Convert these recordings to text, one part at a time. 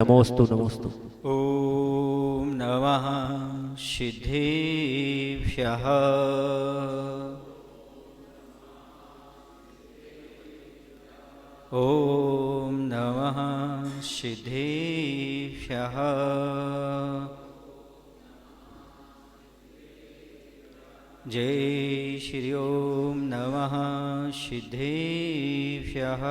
नमोस्तु नमोस्तु। ॐ नमः सिद्धेभ्यः। ॐ नमः सिद्धेभ्यः। जय श्री ओम नमः सिद्धेभ्यः।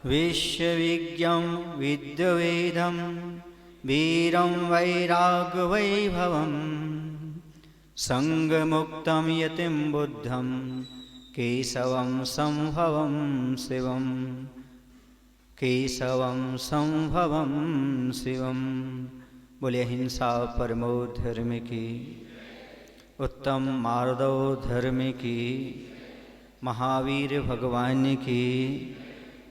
विश्वविज्ञं विद्यवेदं वीरं वैराग्यवैभवं संगमुक्तं यतिं बुद्धं केशवं संभवं शिवं केशवं संभवं शिवं। बोले हिंसा परमो धर्म की, उत्तम मार्दव धर्म की, महावीर भगवान की,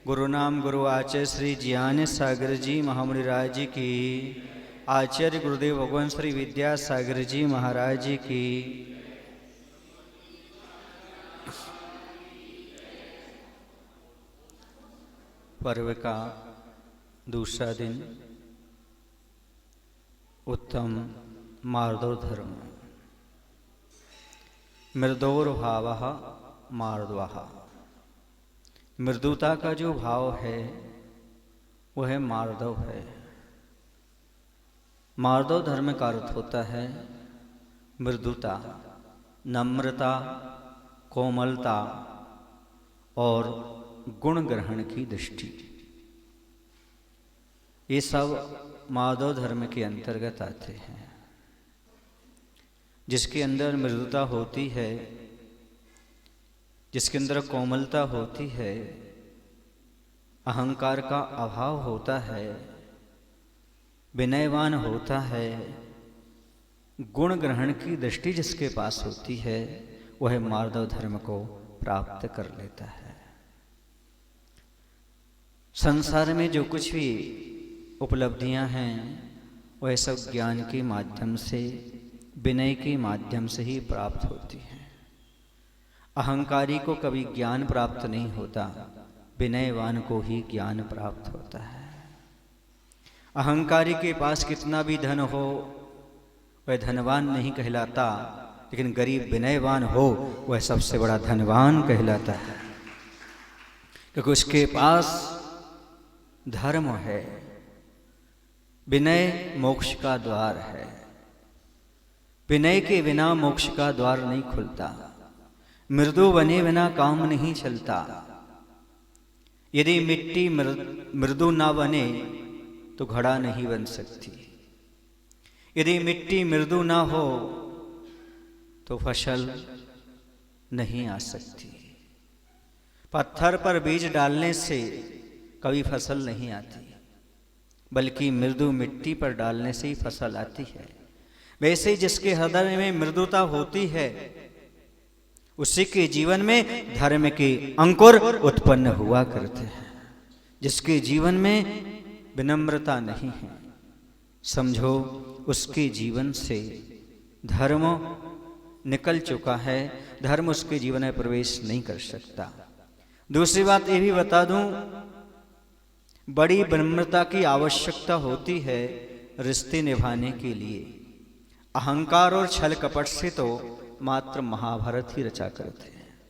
गुरु नाम गुरु आचार्य श्री ज्ञान सागर जी महामुनि राज की, आचार्य गुरुदेव भगवान श्री विद्यासागर जी महाराज की। पर्व का दूसरा दिन, उत्तम मार्दव धर्म। मृदोर्भावः मार्दवः। मृदुता का जो भाव है वह है मार्दव है। मार्दव धर्म का अर्थ होता है मृदुता, नम्रता, कोमलता और गुण ग्रहण की दृष्टि। ये सब मार्दव धर्म के अंतर्गत आते हैं। जिसके अंदर मृदुता होती है, जिसके अंदर कोमलता होती है, अहंकार का अभाव होता है, विनयवान होता है, गुण ग्रहण की दृष्टि जिसके पास होती है, वह मार्दव धर्म को प्राप्त कर लेता है। संसार में जो कुछ भी उपलब्धियां हैं वह सब ज्ञान के माध्यम से, विनय के माध्यम से ही प्राप्त होती हैं। अहंकारी को कभी ज्ञान प्राप्त नहीं होता, विनयवान को ही ज्ञान प्राप्त होता है। अहंकारी के पास कितना भी धन हो वह धनवान नहीं कहलाता, लेकिन गरीब विनयवान हो वह सबसे बड़ा धनवान कहलाता है, क्योंकि उसके पास धर्म है। विनय मोक्ष का द्वार है। विनय के बिना मोक्ष का द्वार नहीं खुलता। मृदु बने बिना काम नहीं चलता। यदि मिट्टी मृदु ना बने तो घड़ा नहीं बन सकती। यदि मिट्टी मृदु ना हो तो फसल नहीं आ सकती। पत्थर पर बीज डालने से कभी फसल नहीं आती, बल्कि मृदु मिट्टी पर डालने से ही फसल आती है। वैसे ही जिसके हृदय में मृदुता होती है उसी के जीवन में धर्म के अंकुर उत्पन्न हुआ करते हैं। जिसके जीवन में विनम्रता नहीं है, समझो उसके जीवन से धर्म निकल चुका है, धर्म उसके जीवन में प्रवेश नहीं कर सकता। दूसरी बात ये भी बता दूं, बड़ी विनम्रता की आवश्यकता होती है रिश्ते निभाने के लिए। अहंकार और छल कपट से तो मात्र महाभारत ही रचा करते हैं।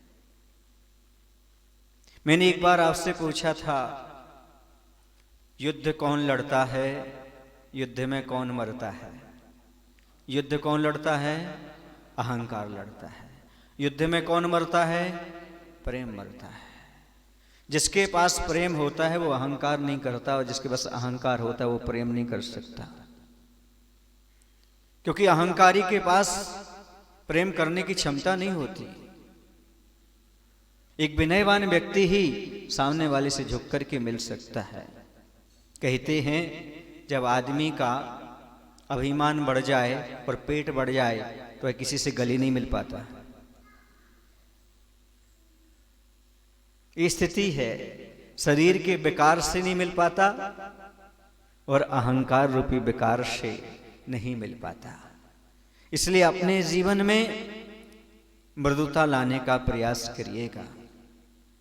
मैंने एक बार आपसे पूछा था, युद्ध कौन लड़ता है, युद्ध में कौन मरता है? युद्ध कौन लड़ता है? अहंकार लड़ता है। युद्ध में कौन मरता है? प्रेम मरता है। जिसके पास प्रेम होता है वो अहंकार नहीं करता, और जिसके पास अहंकार होता है वो प्रेम नहीं कर सकता। क्योंकि अहंकारी के पास प्रेम करने की क्षमता नहीं होती। एक विनयवान व्यक्ति ही सामने वाले से झुक करके मिल सकता है। कहते हैं जब आदमी का अभिमान बढ़ जाए और पेट बढ़ जाए तो वह किसी से गले नहीं मिल पाता। ये स्थिति है। शरीर के विकार से नहीं मिल पाता और अहंकार रूपी विकार से नहीं मिल पाता। इसलिए अपने जीवन में मृदुता लाने का प्रयास करिएगा।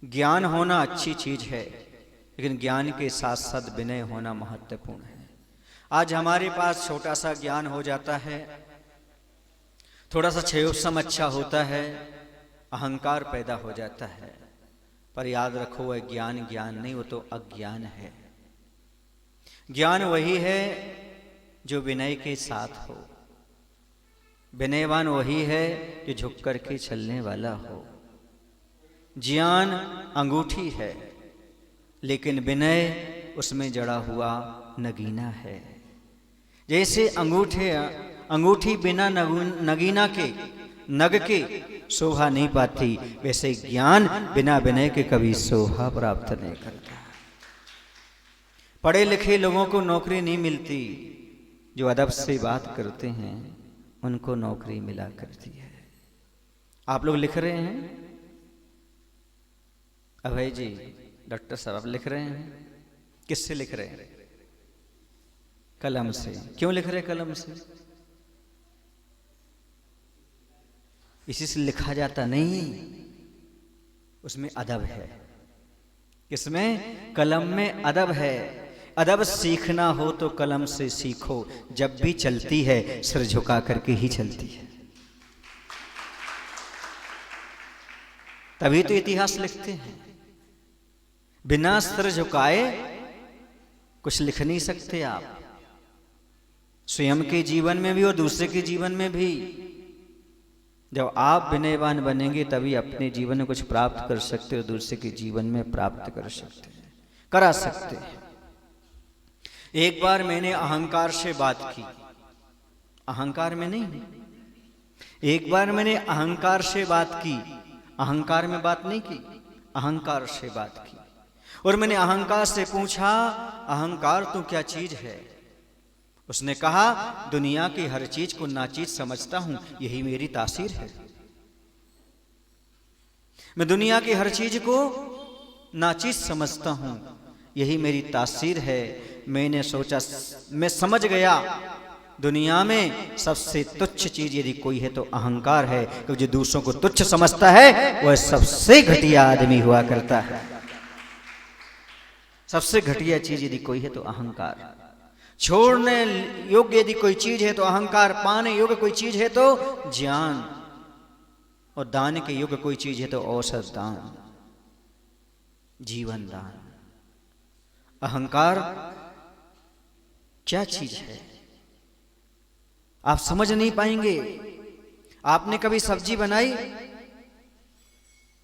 ज्ञान होना अच्छी चीज है, लेकिन ज्ञान के साथ साथ विनय होना महत्वपूर्ण है। आज हमारे पास छोटा सा ज्ञान हो जाता है, थोड़ा सा क्षयोत्सम अच्छा होता है, अहंकार पैदा हो जाता है। पर याद रखो, वह ज्ञान ज्ञान नहीं, वो तो अज्ञान है। ज्ञान वही है जो विनय के साथ हो। विनयवान वही है जो झुक करके चलने वाला हो। ज्ञान अंगूठी है, लेकिन विनय उसमें जड़ा हुआ नगीना है। जैसे अंगूठी बिना नगीना के, नग के शोभा नहीं पाती, वैसे ज्ञान बिना विनय के कभी शोभा प्राप्त नहीं करता। पढ़े लिखे लोगों को नौकरी नहीं मिलती, जो अदब से बात करते हैं उनको नौकरी मिला करती है। आप लोग लिख रहे हैं, अभय जी, डॉक्टर साहब आप लिख रहे हैं, किससे लिख रहे हैं? कलम से। क्यों लिख रहे हैं कलम से? इसी से लिखा जाता नहीं, उसमें अदब है। किसमें? कलम में अदब है। अदब सीखना हो तो कलम से सीखो। जब भी चलती है सिर झुका करके ही चलती है, तभी तो इतिहास लिखते हैं। बिना सिर झुकाए कुछ लिख नहीं सकते आप, स्वयं के जीवन में भी और दूसरे के जीवन में भी। जब आप विनयवान बनेंगे तभी अपने जीवन में कुछ प्राप्त कर सकते हो, दूसरे के जीवन में प्राप्त कर सकते हैं, करा सकते हैं। एक बार मैंने अहंकार से बात की, अहंकार में नहीं, एक बार मैंने अहंकार से बात की, अहंकार में बात नहीं की, अहंकार से बात की। और मैंने अहंकार से पूछा, अहंकार तो क्या चीज है? उसने कहा, दुनिया की हर चीज को नाचीज समझता हूं, यही मेरी तासीर है। मैं दुनिया की हर चीज को नाचीज समझता हूं, यही मेरी तासीर है। मैंने सोचा, मैं समझ गया, दुनिया में सबसे तुच्छ चीज यदि कोई है तो अहंकार है, क्योंकि जो दूसरों को तुच्छ समझता है वह सबसे घटिया आदमी हुआ करता है। सबसे घटिया चीज यदि कोई है तो अहंकार। छोड़ने योग्य यदि कोई चीज है तो अहंकार, पाने योग्य कोई चीज है तो ज्ञान, और दान के योग्य कोई चीज है तो औषध दान, जीवन दान। अहंकार क्या चीज है आप समझ नहीं पाएंगे। आपने कभी सब्जी बनाई?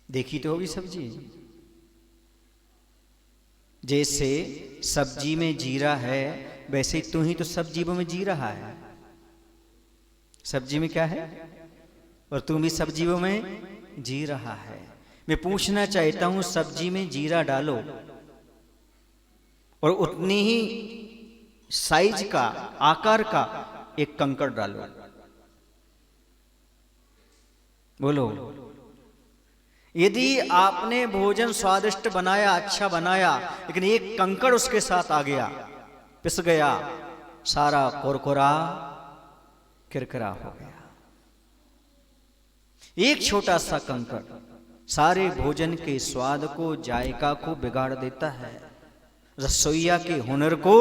देखी तो होगी सब्जी। जैसे सब्जी में जीरा है, वैसे ही तू ही तो सब्जियों में जी रहा है। सब्जी में क्या है? और तू भी सब्जियों में जी रहा है। मैं पूछना चाहता हूं, सब्जी में जीरा डालो और उतनी ही साइज का, आकार का एक कंकड़ डालो, बोलो। यदि आपने भोजन स्वादिष्ट बनाया, अच्छा बनाया, लेकिन एक कंकड़ उसके साथ आ गया, पिस गया, सारा कुरकुरा किरकिरा हो गया। एक छोटा सा कंकड़ सारे भोजन के स्वाद को, जायका को बिगाड़ देता है, रसोइया के हुनर को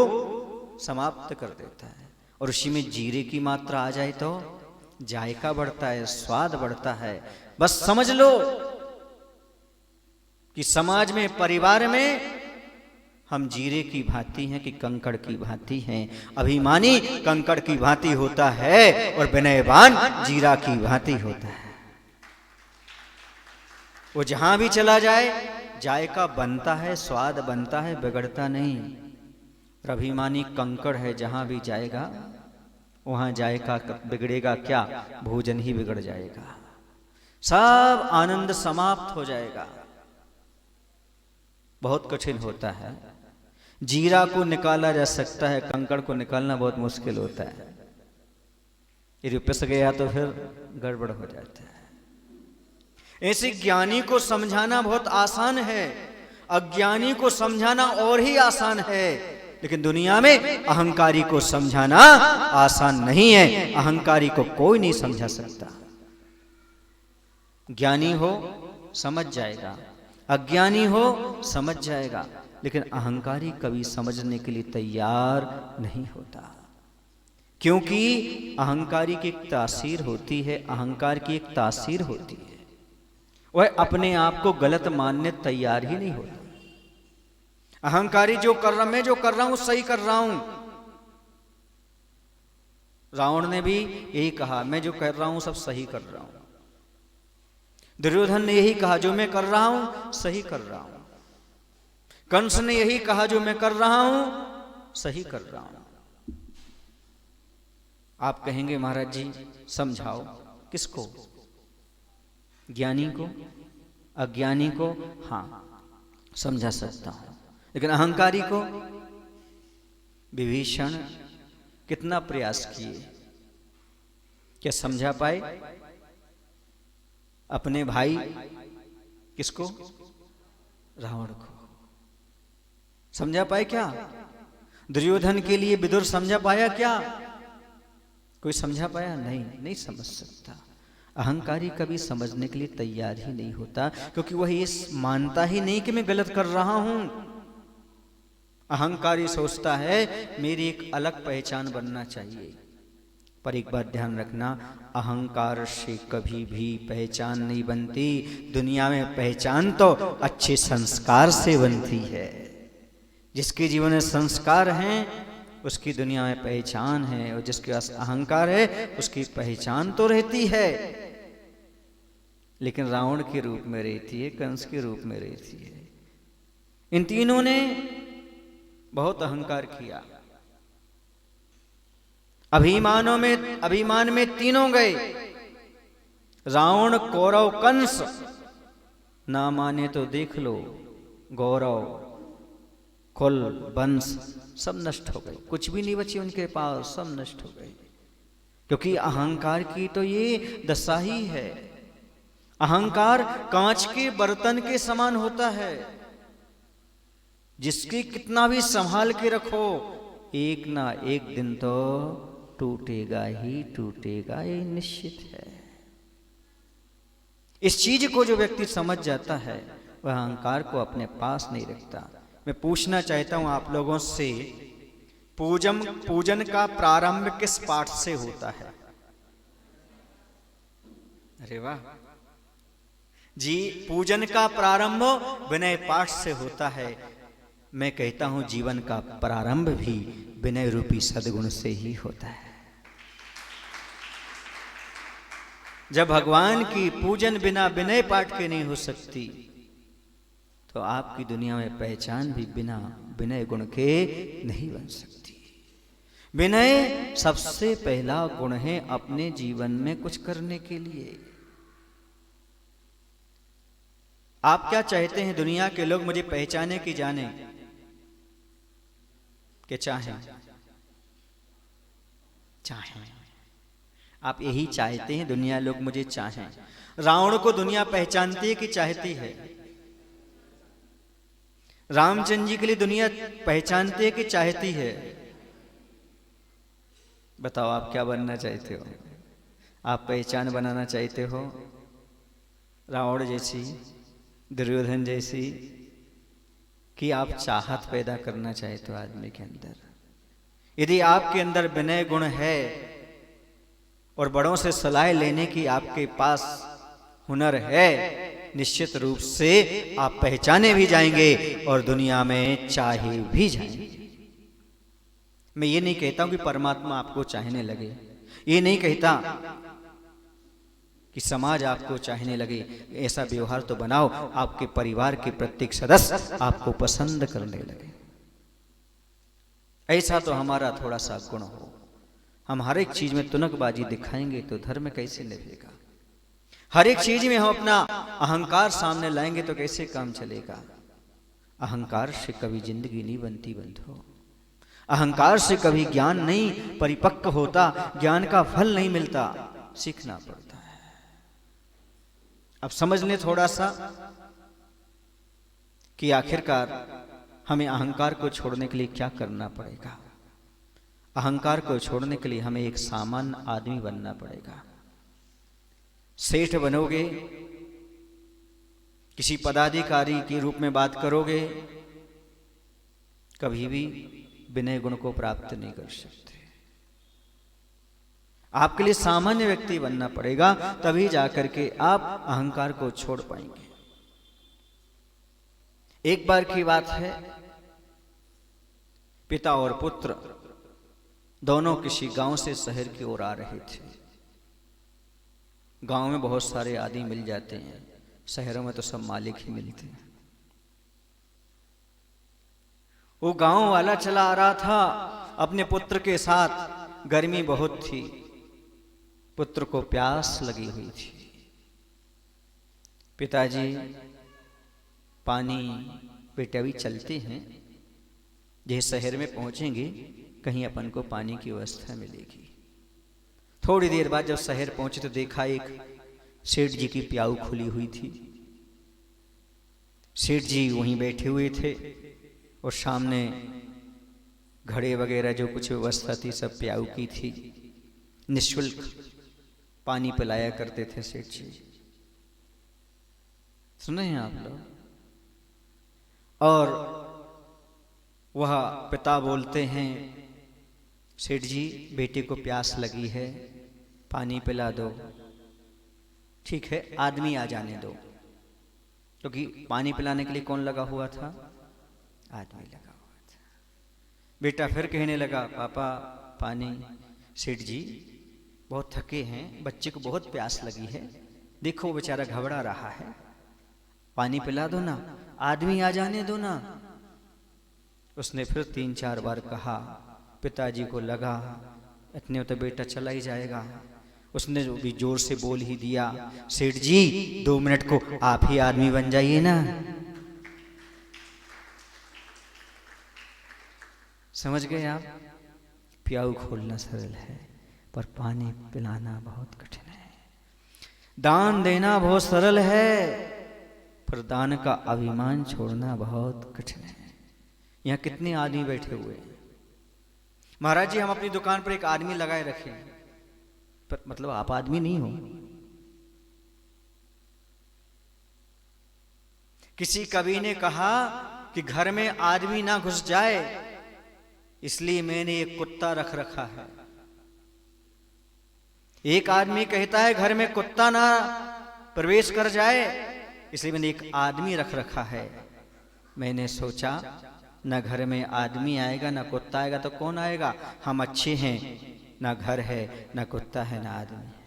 समाप्त कर देता है। और उसी में जीरे की मात्रा आ जाए तो जायका बढ़ता है, स्वाद बढ़ता है। बस समझ लो कि समाज में, परिवार में हम जीरे की भांति हैं कि कंकड़ की भांति हैं। अभिमानी कंकड़ की भांति होता है और विनयवान जीरा की भांति होता है। वो जहां भी चला जाए जायका बनता है, स्वाद बनता है, बिगड़ता नहीं। और अभिमानी कंकड़ है, जहां भी जाएगा वहां जायका बिगड़ेगा क्या? भोजन ही बिगड़ जाएगा, सब आनंद समाप्त हो जाएगा। बहुत कठिन होता है। जीरा को निकाला जा सकता है, कंकड़ को निकालना बहुत मुश्किल होता है। यदि पिस गया तो फिर गड़बड़ हो जाता है। ऐसे ज्ञानी को समझाना बहुत आसान है, अज्ञानी को समझाना और ही आसान है। लेकिन दुनिया में अहंकारी को समझाना आसान नहीं है। अहंकारी को कोई नहीं समझा सकता। ज्ञानी हो समझ जाएगा, अज्ञानी हो समझ जाएगा, लेकिन अहंकारी कभी समझने के लिए तैयार नहीं होता, क्योंकि अहंकारी की एक तासीर होती है, अहंकार की एक तासीर होती है, वह अपने आप को गलत मानने तैयार ही नहीं होता। अहंकारी जो कर रहा, मैं जो कर रहा हूं सही कर रहा हूं। रावण ने भी यही कहा, मैं जो कर रहा हूं सब सही कर रहा हूं। दुर्योधन ने यही कहा, जो मैं कर रहा हूं सही कर रहा हूं। कंस ने यही कहा, जो मैं कर रहा हूं सही कर रहा हूं। आप कहेंगे महाराज जी समझाओ, किसको? ज्ञानी को, अज्ञानी को? हां समझा सकता हूं, लेकिन अहंकारी को? विभीषण कितना प्रयास किए, क्या समझा पाए अपने भाई? किसको? रावण को समझा पाए क्या? दुर्योधन के लिए विदुर समझा पाया क्या? कोई समझा पाया? नहीं समझ सकता। अहंकारी कभी समझने के लिए तैयार ही नहीं होता, क्योंकि वह ये मानता ही नहीं कि मैं गलत कर रहा हूं। अहंकारी सोचता है मेरी एक अलग पहचान बनना चाहिए। पर एक बात ध्यान रखना, अहंकार से कभी भी पहचान नहीं बनती। दुनिया में पहचान तो अच्छे संस्कार से बनती है। जिसके जीवन में संस्कार हैं उसकी दुनिया में पहचान है, और जिसके पास अहंकार है उसकी पहचान तो रहती है, लेकिन रावण के रूप में रहती है, कंस के रूप में रहती है। इन तीनों ने बहुत अहंकार किया। अभिमान में तीनों गए। रावण, कौरव, कंस। ना माने तो देख लो, गौरव, कुल, वंश सब नष्ट हो गए, कुछ भी नहीं बचे उनके पास, सब नष्ट हो गए। क्योंकि अहंकार की तो ये दशा ही है। अहंकार कांच के बर्तन के समान होता है, जिसकी कितना भी संभाल के रखो, एक ना एक दिन तो टूटेगा ही टूटेगा, ये निश्चित है। इस चीज को जो व्यक्ति समझ जाता है वह अहंकार को अपने पास नहीं रखता। मैं पूछना चाहता हूं आप लोगों से, पूजन का प्रारंभ किस पाठ से होता है? अरे वाह जी, पूजन का प्रारंभ विनय पाठ से होता है। मैं कहता हूं जीवन का प्रारंभ भी विनय रूपी सद्गुण से ही होता है। जब भगवान की पूजन बिना विनय पाठ के नहीं हो सकती, तो आपकी दुनिया में पहचान भी बिना विनय गुण के नहीं बन सकती। विनय सबसे पहला गुण है अपने जीवन में कुछ करने के लिए। आप क्या चाहते हैं दुनिया के लोग मुझे पहचाने की जाने के चाहें? आप यही चाहते हैं दुनिया लोग मुझे चाहें। रावण को दुनिया पहचानती है कि चाहती है? रामचंद्र जी के लिए दुनिया पहचानती है कि चाहती है? बताओ आप क्या बनना चाहते हो? आप पहचान बनाना चाहते हो रावण जैसी, दुर्योधन जैसी, कि आप चाहत पैदा करना चाहते हो आदमी के अंदर? यदि आपके अंदर विनय गुण है और बड़ों से सलाह लेने की आपके पास हुनर है, निश्चित रूप से आप पहचाने भी जाएंगे और दुनिया में चाहे भी जाएंगे। मैं ये नहीं कहता हूं कि परमात्मा आपको चाहने लगे, ये नहीं कहता कि समाज आपको चाहने लगे। ऐसा व्यवहार तो बनाओ आपके परिवार के प्रत्येक सदस्य आपको पसंद करने लगे। ऐसा तो हमारा थोड़ा सा गुण हो। हम हर एक चीज में तुनकबाजी दिखाएंगे तो धर्म कैसे निभेगा? हर एक चीज में हम अपना अहंकार सामने लाएंगे तो कैसे काम चलेगा? अहंकार से कभी जिंदगी नहीं बनती बंधु। अहंकार से कभी ज्ञान नहीं परिपक्व होता, ज्ञान का फल नहीं मिलता, सीखना पड़ता है। अब समझ लें थोड़ा सा कि आखिरकार हमें अहंकार को छोड़ने के लिए क्या करना पड़ेगा। अहंकार को छोड़ने के लिए हमें एक सामान्य आदमी बनना पड़ेगा। सेठ बनोगे किसी पदाधिकारी के रूप में बात करोगे, कभी भी विनय गुण को प्राप्त नहीं कर सकते। आपके लिए सामान्य व्यक्ति बनना पड़ेगा, तभी जाकर के आप अहंकार को छोड़ पाएंगे। एक बार की बात है, पिता और पुत्र दोनों किसी गांव से शहर की ओर आ रहे थे। गांव में बहुत सारे आदमी मिल जाते हैं, शहरों में तो सब मालिक ही मिलते हैं। वो गांव वाला चला आ रहा था अपने पुत्र के साथ। गर्मी बहुत थी, पुत्र को प्यास लगी हुई थी। पिताजी, पानी बेटा भी चलते हैं, जिस शहर में पहुंचेंगे कहीं अपन को पानी की व्यवस्था मिलेगी। थोड़ी देर बाद जब शहर पहुंचे तो देखा एक सेठ जी की प्याऊ खुली हुई थी। सेठ जी वहीं बैठे हुए थे और सामने घड़े वगैरह जो कुछ व्यवस्था थी सब प्याऊ की थी। निःशुल्क पानी पिलाया करते थे सेठ जी। सुने हैं आप लोग? और वह पिता बोलते हैं, सेठ जी बेटे को प्यास लगी है, पानी पिला दो। ठीक है, आदमी आ जाने दो। क्योंकि पानी पिलाने के लिए कौन लगा हुआ था? आदमी लगा हुआ था। बेटा फिर कहने लगा, पापा पानी। सेठ जी बहुत थके हैं, बच्चे को बहुत प्यास लगी है, देखो बेचारा घबरा रहा है, पानी पिला दो ना, आदमी आ जाने दो ना। उसने फिर 3-4 बार कहा। पिताजी को लगा इतने तो बेटा चला ही जाएगा। उसने भी जोर से बोल ही दिया, सेठ जी 2 मिनट को आप ही आदमी बन जाइए ना। समझ गए आप? प्याऊ खोलना सरल है, पर पानी पिलाना बहुत कठिन है। दान देना बहुत सरल है, पर दान का अभिमान छोड़ना बहुत कठिन है। यहाँ कितने आदमी बैठे हुए हैं। महाराज जी, हम अपनी दुकान पर एक आदमी लगाए रखे, पर मतलब आप आदमी नहीं हो। किसी कवि ने कहा कि घर में आदमी ना घुस जाए, इसलिए मैंने एक कुत्ता रख रखा है। एक आदमी कहता है घर में कुत्ता ना प्रवेश कर जाए, इसलिए मैंने एक आदमी रख रखा है। मैंने सोचा ना घर में आदमी आएगा ना कुत्ता आएगा तो कौन आएगा? हम अच्छे हैं, ना घर है ना कुत्ता है ना आदमी है।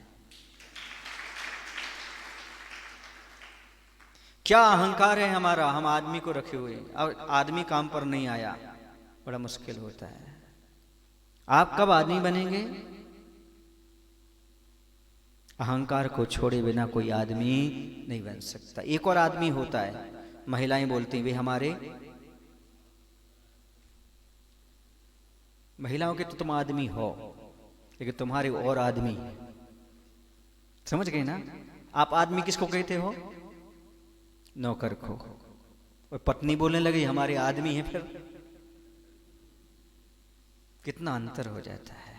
क्या अहंकार है हमारा, हम आदमी को रखे हुए और आदमी काम पर नहीं आया, बड़ा मुश्किल होता है। आप कब आदमी बनेंगे? अहंकार को छोड़े बिना कोई आदमी नहीं बन सकता। एक और आदमी होता है, महिलाएं बोलती हैं वे हमारे, महिलाओं के तो तुम आदमी हो, लेकिन तुम्हारे और आदमी। समझ गए ना? आप आदमी किसको कहते हो? नौकर को। और पत्नी बोलने लगी हमारे आदमी है, फिर कितना अंतर हो जाता है।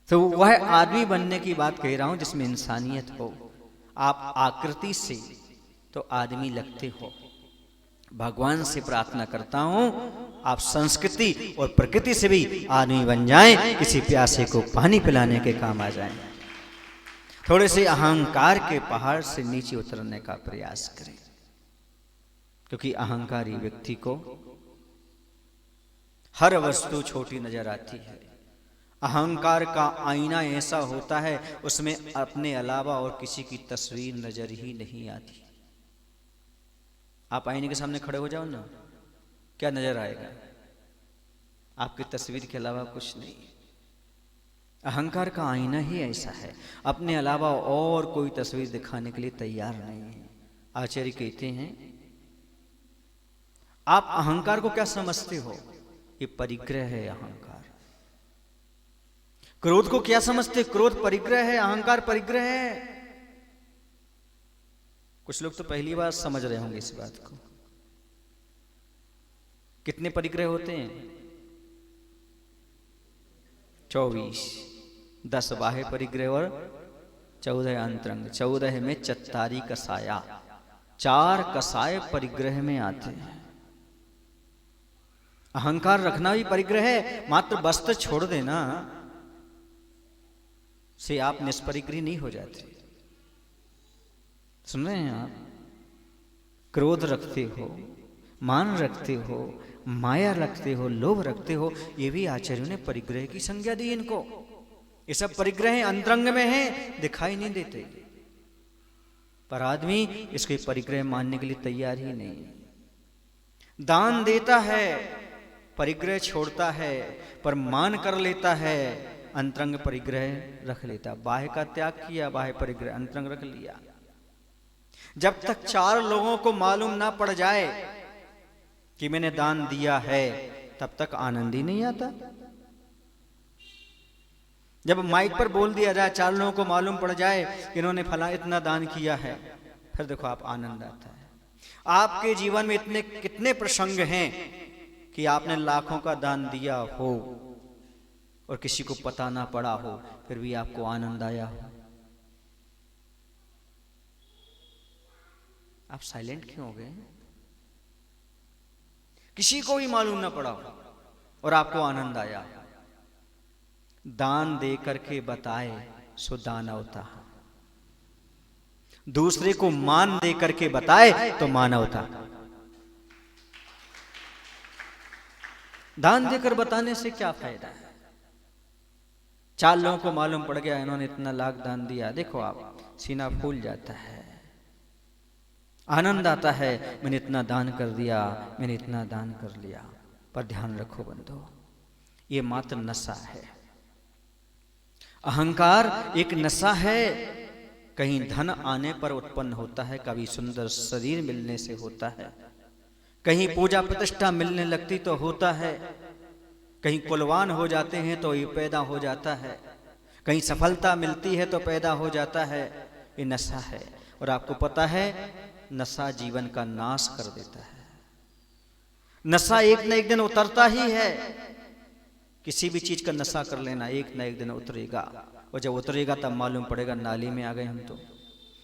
तो वह आदमी बनने की बात कह रहा हूं जिसमें इंसानियत हो। आप आकृति से तो आदमी लगते हो। भगवान से प्रार्थना करता हूं आप संस्कृति और प्रकृति से भी आदमी बन जाएं, किसी प्यासे को पानी पिलाने के काम आ जाएं। थोड़े से अहंकार के पहाड़ से नीचे उतरने का प्रयास करें, क्योंकि अहंकारी व्यक्ति को हर वस्तु छोटी नजर आती है। अहंकार का आईना ऐसा होता है उसमें अपने अलावा और किसी की तस्वीर नजर ही नहीं आती। आप आईने के सामने खड़े हो जाओ ना, क्या नजर आएगा? आपकी तस्वीर के अलावा कुछ नहीं। अहंकार का आईना ही ऐसा है, अपने अलावा और कोई तस्वीर दिखाने के लिए तैयार नहीं है। आचार्य कहते हैं आप अहंकार को क्या समझते हो? ये परिग्रह है अहंकार। क्रोध को क्या समझते? क्रोध परिग्रह है, अहंकार परिग्रह है। कुछ लोग तो पहली बार समझ रहे होंगे इस बात को। कितने परिग्रह होते हैं? 24। 10 बाह्य परिग्रह और 14 अंतरंग। 14 में चत्तारी का साया, चार कसाय परिग्रह में आते हैं। अहंकार रखना भी परिग्रह है, मात्र वस्त्र छोड़ देना से आप निष्परिग्रही नहीं हो जाते। सुन रहे हैं आप? क्रोध रखते हो, मान रखते हो, माया रखते हो, लोभ रखते हो, ये भी आचार्यों ने परिग्रह की संज्ञा दी इनको। ये सब परिग्रह अंतरंग में हैं, दिखाई नहीं देते, पर आदमी इसके परिग्रह मानने के लिए तैयार ही नहीं। दान देता है, परिग्रह छोड़ता है, पर मान कर लेता है, अंतरंग परिग्रह रख लेता। बाह्य का त्याग किया, बाह्य परिग्रह अंतरंग रख लिया। जब तक चार लोगों को मालूम ना पड़ जाए कि मैंने दान दिया है, तब तक आनंद ही नहीं आता। जब माइक पर बोल दिया जाए, चार लोगों को मालूम पड़ जाए कि इन्होंने फला इतना दान किया है, फिर देखो आप आनंद आता है। आपके जीवन में इतने कितने प्रसंग हैं कि आपने लाखों का दान दिया हो और किसी को पता ना पड़ा हो, फिर भी आपको आनंद आया हो। आप साइलेंट क्यों हो गए? किसी को भी मालूम ना पड़ा हो और आपको आनंद आया। दान दे करके बताए सो दानवता, दूसरे को मान दे करके बताए तो मानवता। दान देकर बताने से क्या फायदा है? चार लोगों को मालूम पड़ गया इन्होंने इतना लाख दान दिया, देखो आप सीना फूल जाता है, आनंद आता है, मैंने इतना दान कर दिया, मैंने इतना दान कर लिया। पर ध्यान रखो बंधु, ये मात्र नशा है। अहंकार एक नशा है, कहीं धन आने पर उत्पन्न होता है, कभी सुंदर शरीर मिलने से होता है, कहीं पूजा प्रतिष्ठा मिलने लगती तो होता है, कहीं कुलवान हो जाते हैं तो ये पैदा हो जाता है, कहीं सफलता मिलती है तो पैदा हो जाता है। ये नशा है। और आपको पता है नशा जीवन का नाश कर देता है। नशा एक न एक दिन उतरता ही है। किसी भी चीज का नशा कर लेना, एक न एक दिन उतरेगा, और जब उतरेगा तब मालूम पड़ेगा नाली में आ गए हम, तो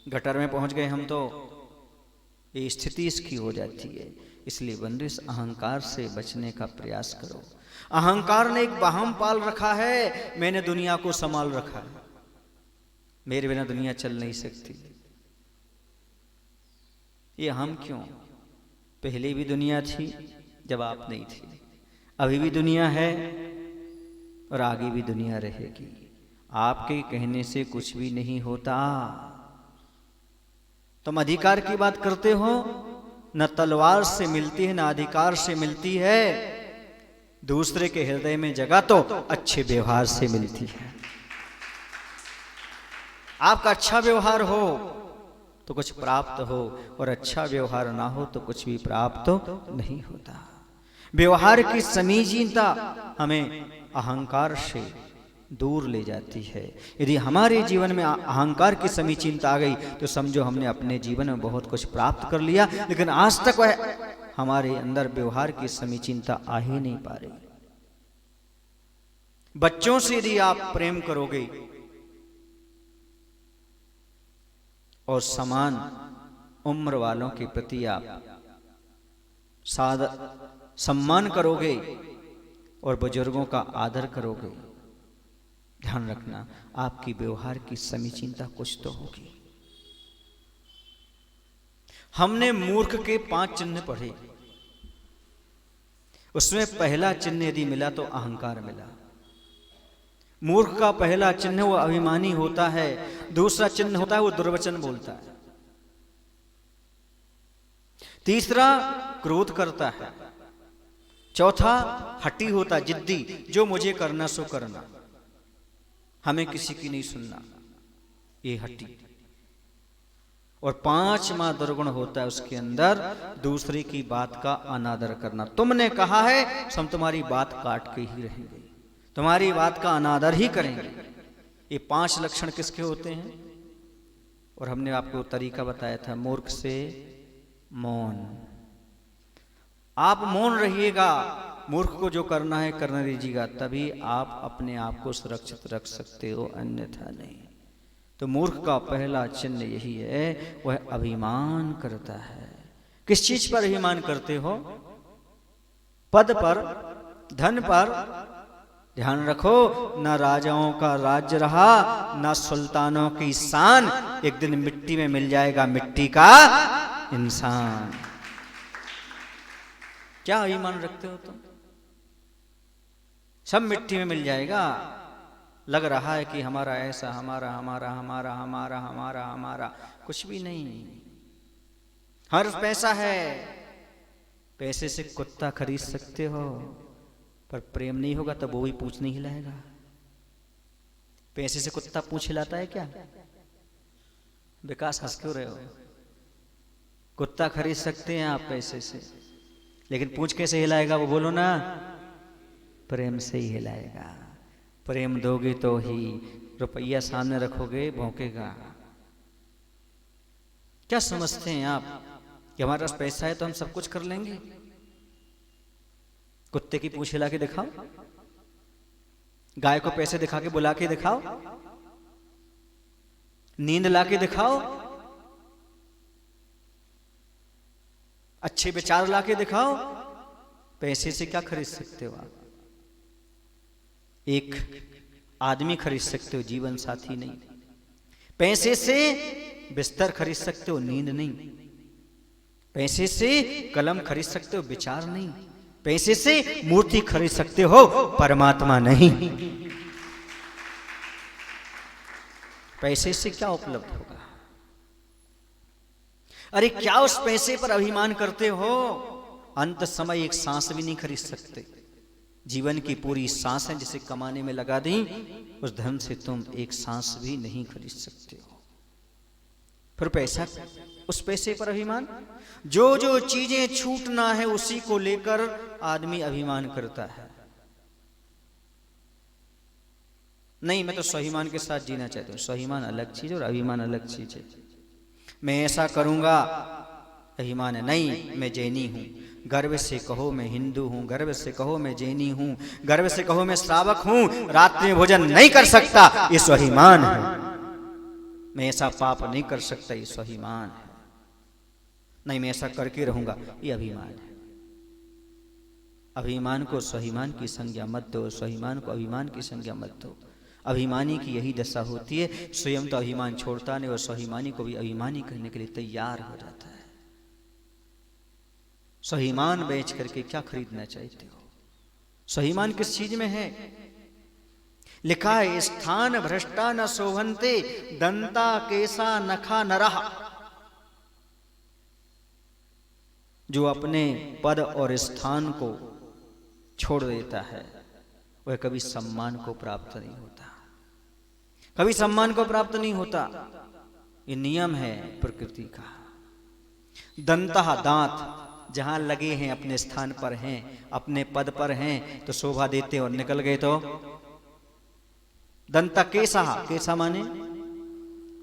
गटर में पहुंच गए हम, तो ये स्थिति इसकी हो जाती है। इसलिए बंधु इस अहंकार से बचने का प्रयास करो। अहंकार ने एक वहम पाल रखा है, मैंने दुनिया को संभाल रखा है, मेरे बिना दुनिया चल नहीं सकती। ये हम क्यों? पहले भी दुनिया थी जब आप नहीं थे, अभी भी दुनिया है और आगे भी दुनिया रहेगी। आपके कहने से कुछ भी नहीं होता। तुम अधिकार की बात करते हो, न तलवार से मिलती है न अधिकार से मिलती है। दूसरे के हृदय में जगह तो अच्छे व्यवहार से मिलती है। आपका अच्छा व्यवहार हो तो कुछ प्राप्त हो, और अच्छा व्यवहार ना हो तो कुछ भी प्राप्त तो नहीं होता। व्यवहार की समीचीनता हमें अहंकार से दूर ले जाती है। यदि हमारे जीवन में अहंकार की समीचीनता आ गई तो समझो हमने अपने जीवन में बहुत कुछ प्राप्त कर लिया, लेकिन आज तक वह हमारे अंदर व्यवहार की समीचीनता आ ही नहीं पा रही। बच्चों से यदि आप प्रेम करोगे और समान उम्र वालों के प्रति आप सम्मान करोगे और बुजुर्गों का आदर करोगे, ध्यान रखना आपकी व्यवहार की समीचीनता कुछ तो होगी। हमने मूर्ख के 5 चिन्ह पढ़े, उसमें पहला चिन्ह यदि मिला तो अहंकार मिला। मूर्ख का पहला चिन्ह वो अभिमानी होता है, दूसरा चिन्ह होता है वो दुर्वचन बोलता है, तीसरा क्रोध करता है, चौथा हठी होता, जिद्दी, जो मुझे करना सो करना, हमें किसी की नहीं सुनना, ये हठी। और 5वां दुर्गुण होता है उसके अंदर दूसरे की बात का अनादर करना। तुमने कहा है हम तुम्हारी बात काट के ही रहेंगे, तुम्हारी बात का अनादर ही करेंगे। ये 5 लक्षण किसके होते हैं? और हमने आपको तरीका बताया था, मूर्ख से मौन। आप मौन रहिएगा, मूर्ख को जो करना है करने दीजिएगा, तभी आप अपने आप को सुरक्षित रख सकते हो, अन्यथा नहीं। तो मूर्ख का पहला चिन्ह यही है, वह अभिमान करता है। किस चीज पर अभिमान करते हो? पद पर, धन पर। ध्यान रखो, ना राजाओं का राज्य रहा, ना सुल्तानों की शान, एक दिन मिट्टी में मिल जाएगा मिट्टी का इंसान। क्या अभिमान रखते हो तुम? सब मिट्टी में मिल जाएगा। लग रहा है कि हमारा ऐसा, हमारा हमारा हमारा हमारा हमारा हमारा, कुछ भी नहीं। हर पैसा है, पैसे से कुत्ता खरीद सकते हो, पर प्रेम नहीं होगा तो वो भी पूंछ नहीं हिलाएगा। पैसे से कुत्ता पूंछ हिलाता है क्या? विकास, हंस क्यों रहे हो? कुत्ता खरीद सकते हैं आप पैसे से, लेकिन पूंछ कैसे हिलाएगा वो बोलो ना? प्रेम से ही हिलाएगा। प्रेम दोगे तो ही। रुपया सामने रखोगे भौंकेगा। क्या समझते हैं आप कि हमारे पास पैसा है तो हम सब कुछ कर लेंगे? कुत्ते की पूंछ हिला के दिखाओ, गाय को पैसे दिखा के बुला के दिखाओ, नींद ला के दिखाओ, अच्छे विचार ला के दिखाओ। पैसे से क्या खरीद सकते हो आप? एक आदमी खरीद सकते हो, जीवन साथी नहीं। पैसे से बिस्तर खरीद सकते हो, नींद नहीं। पैसे से कलम खरीद सकते हो, विचार नहीं। पैसे से मूर्ति खरीद सकते हो, परमात्मा नहीं। पैसे से क्या उपलब्ध होगा? अरे क्या उस पैसे पर अभिमान करते हो? अंत समय एक सांस भी नहीं खरीद सकते। जीवन की पूरी सांसें जिसे कमाने में लगा दी, उस धन से तुम एक सांस भी नहीं खरीद सकते हो। फिर पैसा, उस पैसे पर अभिमान। जो जो चीजें छूटना है उसी को लेकर आदमी अभिमान करता है। नहीं, मैं तो स्वाभिमान के साथ जीना चाहता हूं। स्वाभिमान अलग चीज और अभिमान अलग चीज है। मैं ऐसा करूंगा, अभिमान है। नहीं, मैं जैनी हूं, गर्व से कहो मैं हिंदू हूं, गर्व से कहो मैं जैनी हूं, गर्व से कहो मैं श्रावक हूं, रात्रि में भोजन नहीं कर सकता, ये स्वाभिमान है। मैं ऐसा पाप नहीं कर सकता, ये स्वाभिमान है। नहीं, मैं ऐसा करके रहूंगा, ये अभिमान है। अभिमान को स्वाभिमान की संज्ञा मत दो, स्वाभिमान को अभिमान की संज्ञा मत दो। अभिमानी की यही दशा होती है, स्वयं तो अभिमान छोड़ता नहीं और स्वाभिमानी को भी अभिमानी कहने के लिए तैयार हो जाता है। स्वाभिमान बेच करके क्या खरीदना चाहते हो? स्वाभिमान किस चीज में है? लिखा है, स्थान भ्रष्टा न शोभन्ते, दंता केसा नखा नरहा। जो अपने पद और स्थान को छोड़ देता है वह कभी सम्मान को प्राप्त नहीं होता, कभी सम्मान को प्राप्त नहीं होता। ये नियम है प्रकृति का। दंता, दांत जहां लगे हैं, अपने स्थान पर हैं, अपने पद पर हैं तो शोभा देते हैं, और निकल गए तो दंता केसा, केसा माने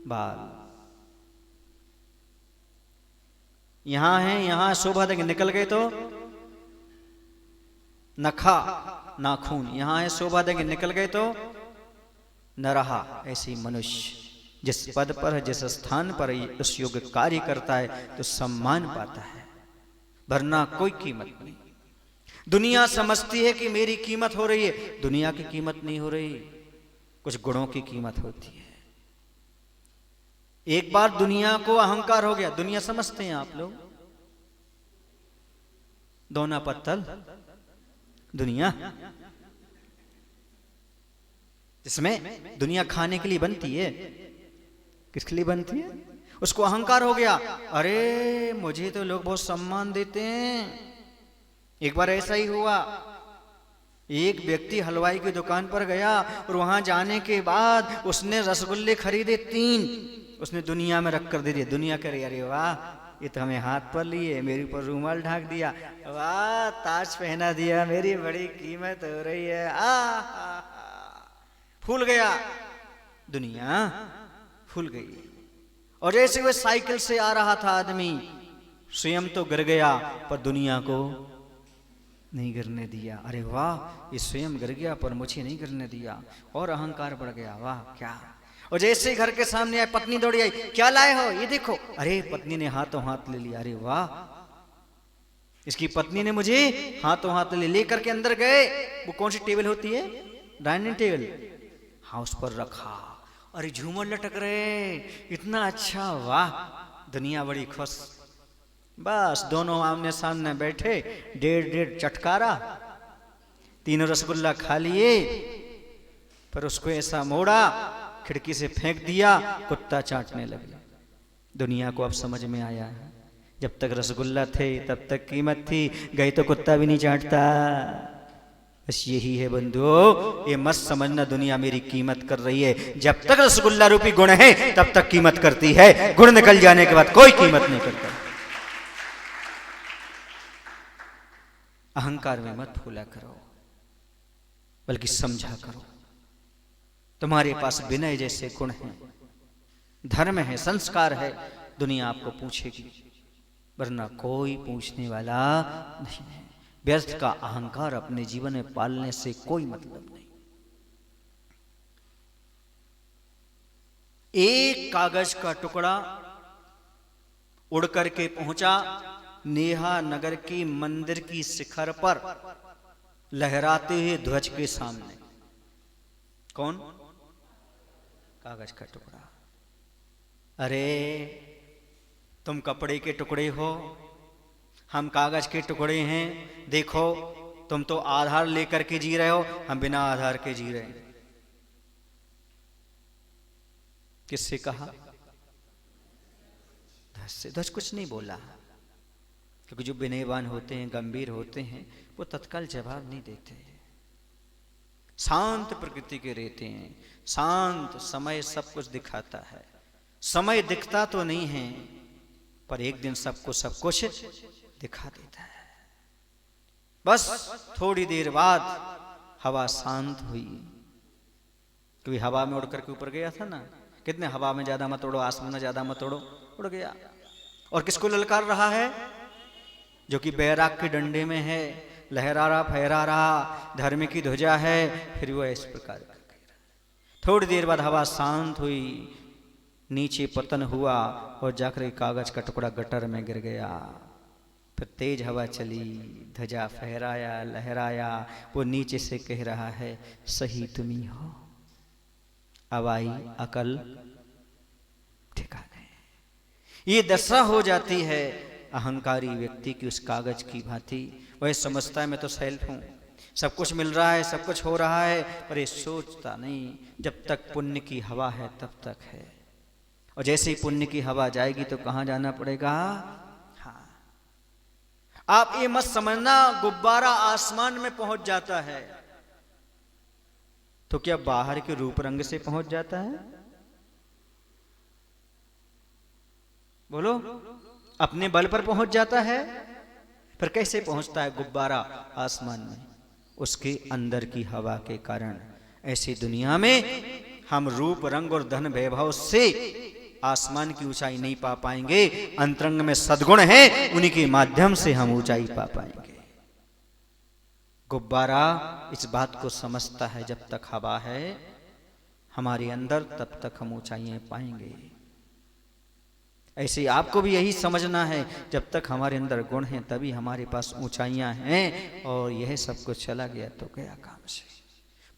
बाल। यहां हैं, यहां शोभा देंगे, निकल गए तो नखा, नाखून। यहां है शोभा देंगे, निकल गए तो न रहा। ऐसे मनुष्य जिस पद पर है, जिस स्थान पर उस योग्य कार्य करता है तो सम्मान पाता है, वरना कोई कीमत नहीं। दुनिया समझती है कि मेरी कीमत हो रही है, दुनिया की कीमत नहीं हो रही, कुछ गुणों की कीमत होती है। एक बार दुनिया को अहंकार हो गया, दुनिया समझते हैं आप लोग, दोना पत्तल दुनिया, जिसमें दुनिया खाने के लिए बनती है। किसके लिए बनती है? उसको अहंकार हो गया, अरे मुझे तो लोग बहुत सम्मान देते हैं। एक बार ऐसा ही हुआ, एक व्यक्ति हलवाई की दुकान पर गया और वहां जाने के बाद उसने रसगुल्ले खरीदे 3, उसने दुनिया में रख कर दे दिया। दुनिया कह रही, अरे वाह, ये तो हमें हाथ पर लिए, मेरे ऊपर रूमाल ढाक दिया, वाह ताज पहना दिया, मेरी बड़ी कीमत हो रही है। फूल गया, दुनिया फूल गई। और जैसे वह साइकिल से आ रहा था आदमी, स्वयं तो गिर गया पर दुनिया को नहीं गिरने दिया। अरे वाह, ये स्वयं गिर गया पर मुझे नहीं गिरने दिया, और अहंकार बढ़ गया। वाह क्या! और जैसे ही घर के सामने आए, पत्नी दौड़ी आई, क्या लाए हो, ये देखो। अरे पत्नी ने हाथों हाथ ले लिया। अरे वाह, इसकी पत्नी ने मुझे हाथों हाथ लेकर के अंदर गए। वो कौन सी टेबल होती है, डाइनिंग टेबल, हाँ, उस पर रखा। अरे झूमर लटक रहे, इतना अच्छा, वाह, दुनिया बड़ी खुश। बस दोनों आमने सामने बैठे, डेढ़ डेढ़ चटकारा, तीनों रसगुल्ला खा लिए, पर उसको ऐसा मोड़ा, खिड़की से फेंक दिया, कुत्ता चाटने लगे। दुनिया को अब समझ में आया है, जब तक रसगुल्ला थे तब तक कीमत थी, गए तो कुत्ता भी नहीं चाटता। बस यही है बंधुओं, ये मत समझना दुनिया मेरी कीमत कर रही है। जब तक रसगुल्ला रूपी गुण है तब तक कीमत करती है, गुण निकल जाने के बाद कोई कीमत नहीं करता। अहंकार में मत फूला करो, बल्कि समझा करो। तुम्हारे पास विनय जैसे गुण हैं, धर्म है, संस्कार है, दुनिया आपको पूछेगी, वरना कोई पूछने वाला नहीं है। व्यर्थ का अहंकार अपने जीवन में पालने से कोई मतलब नहीं। एक कागज का टुकड़ा उड़ करके पहुंचा नेहा नगर के मंदिर की शिखर पर, लहराते हुए ध्वज के सामने। कौन? कागज का टुकड़ा। अरे तुम कपड़े के टुकड़े हो, हम कागज के टुकड़े हैं। देखो तुम तो आधार लेकर के जी रहे हो, हम बिना आधार के जी रहे हैं। किससे कहा? ध्वज से। ध्वज कुछ नहीं बोला, क्योंकि जो विनयवान होते हैं, गंभीर होते हैं, वो तत्काल जवाब नहीं देते। शांत प्रकृति के रहते हैं, शांत। समय सब कुछ दिखाता है। समय दिखता तो नहीं है, पर एक दिन सबको सब कुछ दिखा देता है। बस थोड़ी देर बाद हवा शांत हुई, क्योंकि हवा में उड़ करके ऊपर गया था ना। कितने हवा में ज्यादा मत उड़ो, आसमान में ज्यादा मत उड़ो, उड़ गया। और किसको ललकार रहा है? जो कि बैराग के डंडे में है, लहरा रहा, फहरा रहा, धर्म की ध्वजा है, फिर वो इस प्रकार का। थोड़ी देर बाद हवा शांत हुई, नीचे पतन हुआ और जाकर कागज का टुकड़ा गटर में गिर गया। फिर तेज हवा चली, ध्वजा फहराया, लहराया, वो नीचे से कह रहा है, सही तुम ही हो, अब आई अकल ठिकाने। ये दशा हो जाती है अहंकारी व्यक्ति की उस कागज की भांति। वह समझता है मैं तो सेल्फ हूं, सब कुछ मिल रहा है, सब कुछ हो रहा है, पर ये सोचता नहीं जब तक पुण्य की हवा है तब तक है। और जैसे ही पुण्य की हवा जाएगी तो कहां जाना पड़ेगा? हाँ, आप ये मत समझना गुब्बारा आसमान में पहुंच जाता है तो क्या बाहर के रूप रंग से पहुंच जाता है? बोलो, अपने बल पर पहुंच जाता है? पर कैसे पहुंचता है गुब्बारा आसमान में? उसके अंदर की हवा के कारण। ऐसी दुनिया में हम रूप रंग और धन वैभव से आसमान की ऊंचाई नहीं पा पाएंगे। अंतरंग में सद्गुण है, उन्हीं के माध्यम से हम ऊंचाई पा पाएंगे। गुब्बारा इस बात को समझता है, जब तक हवा है हमारे अंदर तब तक हम ऊंचाइयां पाएंगे। ऐसे आपको भी यही समझना है, जब तक हमारे अंदर गुण हैं तभी हमारे पास ऊंचाइयां हैं, और यह सब कुछ चला गया तो गया काम से,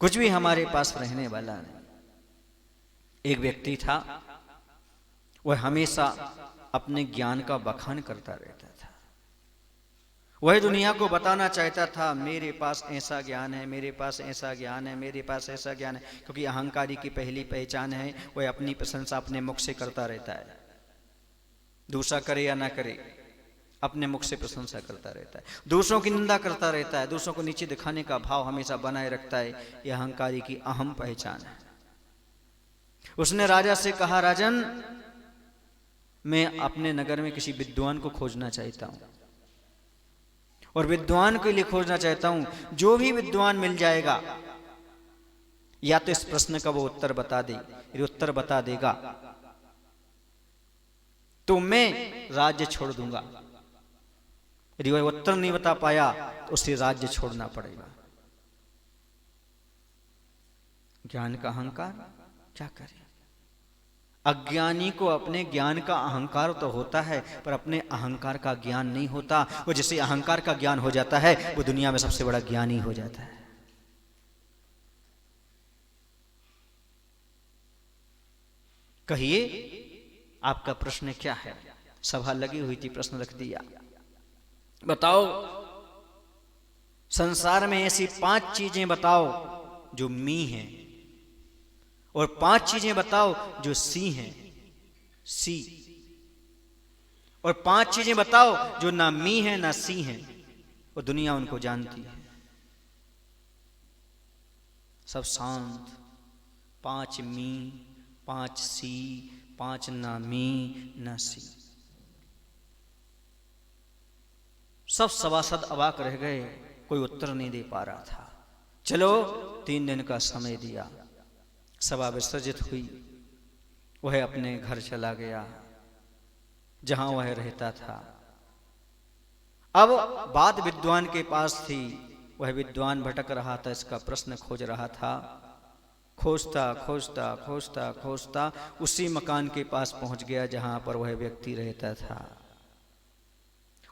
कुछ भी हमारे पास रहने वाला नहीं। एक व्यक्ति था, वह हमेशा अपने ज्ञान का बखान करता रहता था। वह दुनिया को बताना चाहता था, मेरे पास ऐसा ज्ञान है, मेरे पास ऐसा ज्ञान है, मेरे पास ऐसा ज्ञान है। क्योंकि अहंकारी की पहली पहचान है, वह अपनी प्रशंसा अपने मुख से करता रहता है। दूसरा करे या ना करे, अपने मुख से प्रशंसा करता रहता है, दूसरों की निंदा करता रहता है, दूसरों को नीचे दिखाने का भाव हमेशा बनाए रखता है। यह अहंकारी की अहम पहचान है। उसने राजा से कहा, राजन, मैं अपने नगर में किसी विद्वान को खोजना चाहता हूं, और विद्वान के लिए खोजना चाहता हूं। जो भी विद्वान मिल जाएगा, या तो इस प्रश्न का वो उत्तर बता दे, यदि उत्तर बता देगा तो मैं राज्य छोड़ दूंगा, यदि वह उत्तर नहीं बता पाया तो उसे राज्य छोड़ना पड़ेगा। ज्ञान का अहंकार क्या करे। अज्ञानी को अपने ज्ञान का अहंकार तो होता है, पर अपने अहंकार का ज्ञान नहीं होता। वो जिसे अहंकार का ज्ञान हो जाता है वो दुनिया में सबसे बड़ा ज्ञानी हो जाता है। कहिए आपका प्रश्न क्या है? सभा लगी हुई थी, प्रश्न रख दिया। बताओ संसार में ऐसी 5 चीजें बताओ जो मी हैं, और 5 चीजें बताओ जो सी हैं, सी। और 5 चीजें बताओ जो ना मी है ना सी हैं, और दुनिया उनको जानती है। सब शांत। 5 मी, 5 सी, 5 ना मी ना सी। सब सभासद अवाक रह गए, कोई उत्तर नहीं दे पा रहा था। चलो 3 दिन का समय दिया। सभा विसर्जित हुई। वह अपने घर चला गया जहां वह रहता था। अब बात विद्वान के पास थी। वह विद्वान भटक रहा था, इसका प्रश्न खोज रहा था। खोजता खोजता खोजता खोजता उसी मकान के पास पहुंच गया जहां पर वह व्यक्ति रहता था,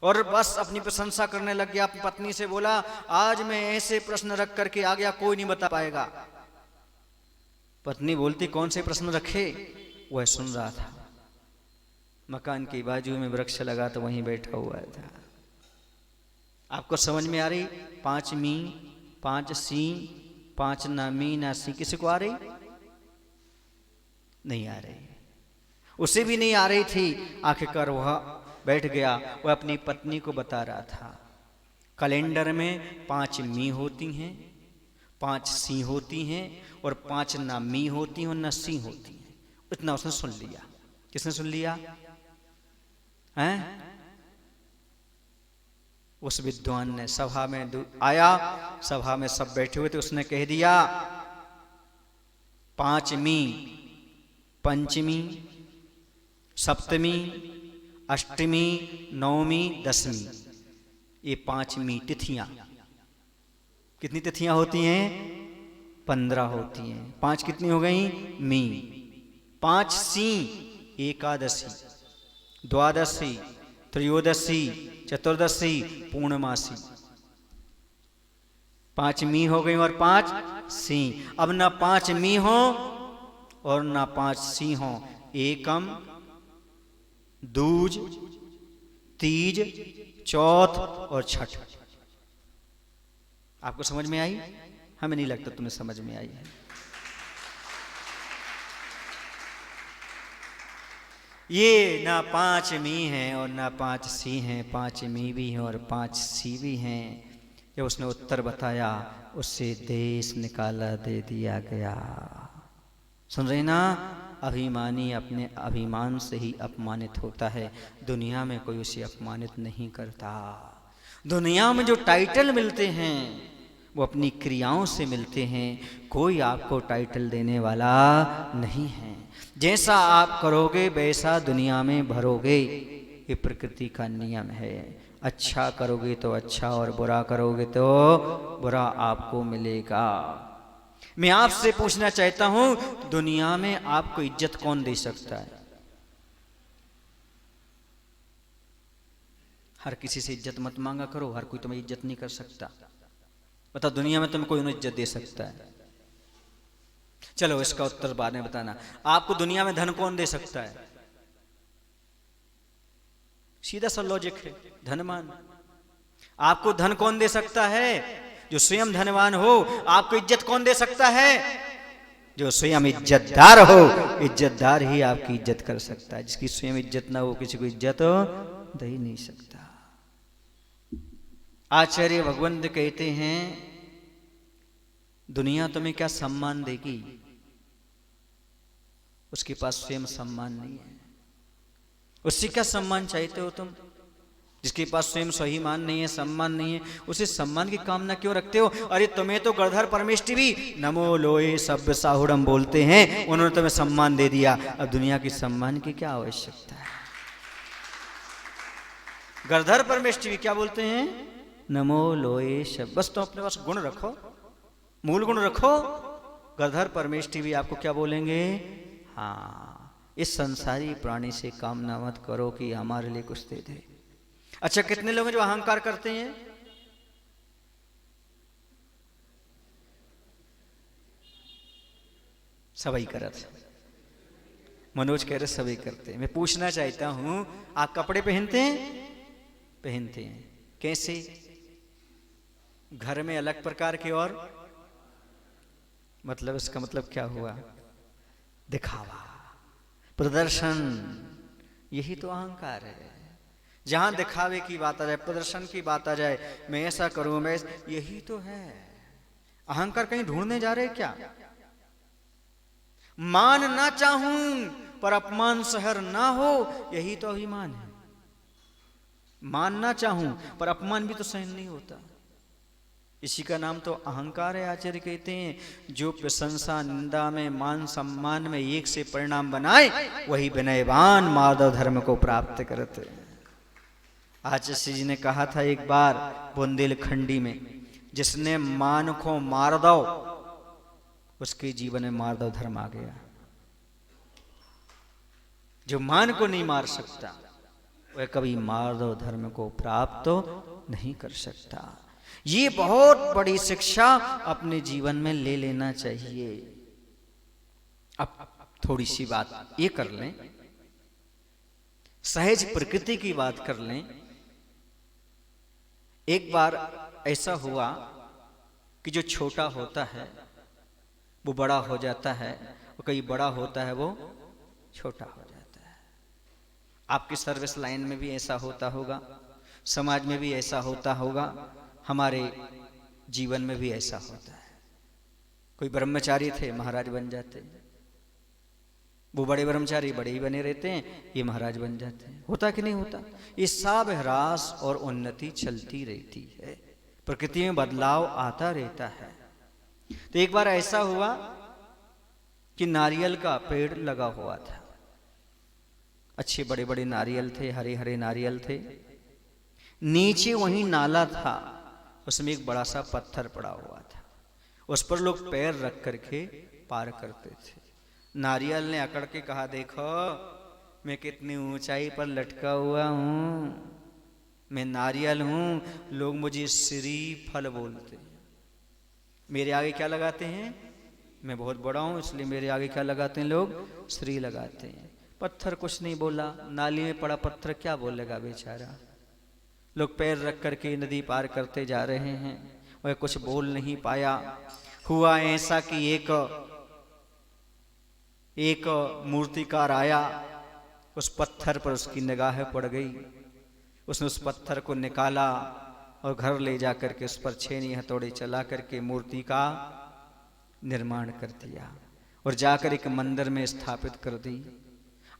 और बस अपनी प्रशंसा करने लग गया। अपनी पत्नी से बोला, आज मैं ऐसे प्रश्न रख करके आ गया, कोई नहीं बता पाएगा। पत्नी बोलती, कौन से प्रश्न रखे? वह सुन रहा था। मकान के बाजू में वृक्ष लगा तो वहीं बैठा हुआ था। आपको समझ में आ रही? 5 मी, 5 सी, 5 ना मी ना सी। किसी को आ रही? नहीं आ रही। उसे भी नहीं आ रही थी। आखिरकार वह बैठ गया। वह अपनी पत्नी को बता रहा था, कैलेंडर में 5 मी होती हैं, 5 सी होती हैं, और 5 ना मी होती हैं और ना सी होती हैं। इतना उसने सुन लिया। किसने सुन लिया? हैं? उस विद्वान ने। सभा में आया, सभा में सब बैठे हुए थे। उसने कह दिया, 5 मी, पंचमी, सप्तमी, अष्टमी, नवमी, दसवीं, ये 5 मी तिथियां। कितनी तिथियां होती हैं? 15 होती हैं। 5 कितनी हो गई? मी। 5 सी, एकादशी, द्वादशी, त्रयोदशी, चतुर्दशी, पूर्णमासी। 5 मी हो गई और 5 सी। अब ना 5 मी हो और ना 5 सी हो। एकम, दूज, तीज, चौथ और छठ। आपको समझ में आई? हमें नहीं लगता तुम्हें समझ में आई है। ये ना 5 मी हैं और ना 5 सी हैं, 5 मी भी हैं और 5 सी भी हैं। जब उसने उत्तर बताया, उससे देश निकाला दे दिया गया। सुन रहे ना? अभिमानी अपने अभिमान से ही अपमानित होता है। दुनिया में कोई उसे अपमानित नहीं करता। दुनिया में जो टाइटल मिलते हैं वो अपनी क्रियाओं से मिलते हैं। कोई आपको टाइटल देने वाला नहीं है। जैसा आप करोगे वैसा दुनिया में भरोगे, ये प्रकृति का नियम है। अच्छा करोगे तो अच्छा, और बुरा करोगे तो बुरा आपको मिलेगा। मैं आपसे पूछना चाहता हूं, दुनिया में आपको इज्जत कौन दे सकता है? हर किसी से इज्जत मत मांगा करो, हर कोई तुम्हें इज्जत नहीं कर सकता। बता, दुनिया में तुम्हें कोई नहीं इज्जत दे सकता है? चलो इसका उत्तर बाद में बताना। आपको दुनिया में धन कौन दे सकता है? सीधा सा लॉजिक है, धनवान। आपको धन कौन दे सकता है? जो स्वयं धनवान हो। आपको इज्जत कौन दे सकता है? जो स्वयं इज्जतदार हो। इज्जतदार ही आपकी इज्जत कर सकता है। जिसकी स्वयं इज्जत ना हो, किसी को इज्जत दे ही नहीं सकता। आचार्य भगवंत कहते हैं, दुनिया तुम्हें क्या सम्मान देगी? उसके पास स्वयं सम्मान नहीं है। उससे क्या सम्मान चाहते हो तुम? जिसके पास स्वयं स्वाभिमान नहीं है, सम्मान नहीं है, उसे सम्मान की कामना क्यों रखते हो? अरे तुम्हें तो गणधर परमेष्टि भी नमो लोए सभ्य साहुरम बोलते हैं, उन्होंने तुम्हें सम्मान दे दिया। अब दुनिया की सम्मान की क्या आवश्यकता है? गणधर परमेष्टि भी क्या बोलते हैं? नमो लोए सब। बस तुम अपने पास गुण रखो, मूल गुण रखो। गणधर परमेष्टि भी आपको क्या बोलेंगे? हाँ, इस संसारी प्राणी से कामना मत करो कि हमारे लिए कुछ दे दे। अच्छा, कितने लोग हैं जो अहंकार करते हैं? सभी करते, मनोज कह रहे सभी करते हैं। मैं पूछना चाहता हूं, आप कपड़े पहनते हैं? पहनते हैं। कैसे? घर में अलग प्रकार के, और मतलब इसका मतलब क्या हुआ? दिखावा, प्रदर्शन। यही तो अहंकार है। जहां दिखावे की बात आ जाए, प्रदर्शन की बात आ जाए, मैं ऐसा करूं, मैं, यही तो है अहंकार। कहीं ढूंढने जा रहे क्या? मान ना चाहूं पर अपमान सहर ना हो, यही तो अभिमान है। मानना चाहूं पर अपमान भी तो सहन नहीं होता, इसी का नाम तो अहंकार है। आचार्य कहते हैं जो प्रशंसा निंदा में, मान सम्मान में एक से परिणाम बनाए, वही विनयवान माधव धर्म को प्राप्त करते। आचार्य जी ने कहा था एक बार बुंदेलखंडी में, जिसने मान को मार दो उसके जीवन में माधव धर्म आ गया। जो मान को नहीं मार सकता वह कभी माधव धर्म को प्राप्त तो नहीं कर सकता। ये बहुत बड़ी शिक्षा अपने जीवन में ले लेना चाहिए। अब थोड़ी सी बात ये कर लें, सहज प्रकृति की बात कर लें। एक बार ऐसा हुआ कि जो छोटा होता है वो बड़ा हो जाता है, और कहीं बड़ा होता है वो छोटा हो जाता है। आपकी सर्विस लाइन में भी ऐसा होता होगा, समाज में भी ऐसा होता होगा, हमारे जीवन में भी ऐसा होता है। कोई ब्रह्मचारी थे, महाराज बन जाते हैं। वो बड़े ब्रह्मचारी बड़े ही बने रहते हैं, ये महाराज बन जाते हैं। होता कि नहीं होता? ये सब ह्रास और उन्नति चलती रहती है, प्रकृति में बदलाव आता रहता है। तो एक बार ऐसा हुआ कि नारियल का पेड़ लगा हुआ था, अच्छे बड़े बड़े नारियल थे, हरे हरे नारियल थे। नीचे वहीं नाला था, उसमें एक बड़ा सा पत्थर पड़ा हुआ था, उस पर लोग पैर रख करके पार करते थे। नारियल ने अकड़ के कहा, देखो मैं कितनी ऊंचाई पर लटका हुआ हूं, मैं नारियल हूं, लोग मुझे श्री फल बोलते हैं। मेरे आगे क्या लगाते हैं? मैं बहुत बड़ा हूं, इसलिए मेरे आगे क्या लगाते हैं लोग? श्री लगाते हैं। पत्थर कुछ नहीं बोला, नाली में पड़ा पत्थर क्या बोलेगा बेचारा। लोग पैर रख करके नदी पार करते जा रहे हैं, वह कुछ बोल नहीं पाया। हुआ ऐसा कि एक मूर्तिकार आया, उस पत्थर पर उसकी निगाह पड़ गई। उसने उस पत्थर को निकाला और घर ले जा करके उस पर छेनी हथौड़े चला करके मूर्ति का निर्माण कर दिया और जाकर एक मंदिर में स्थापित कर दी।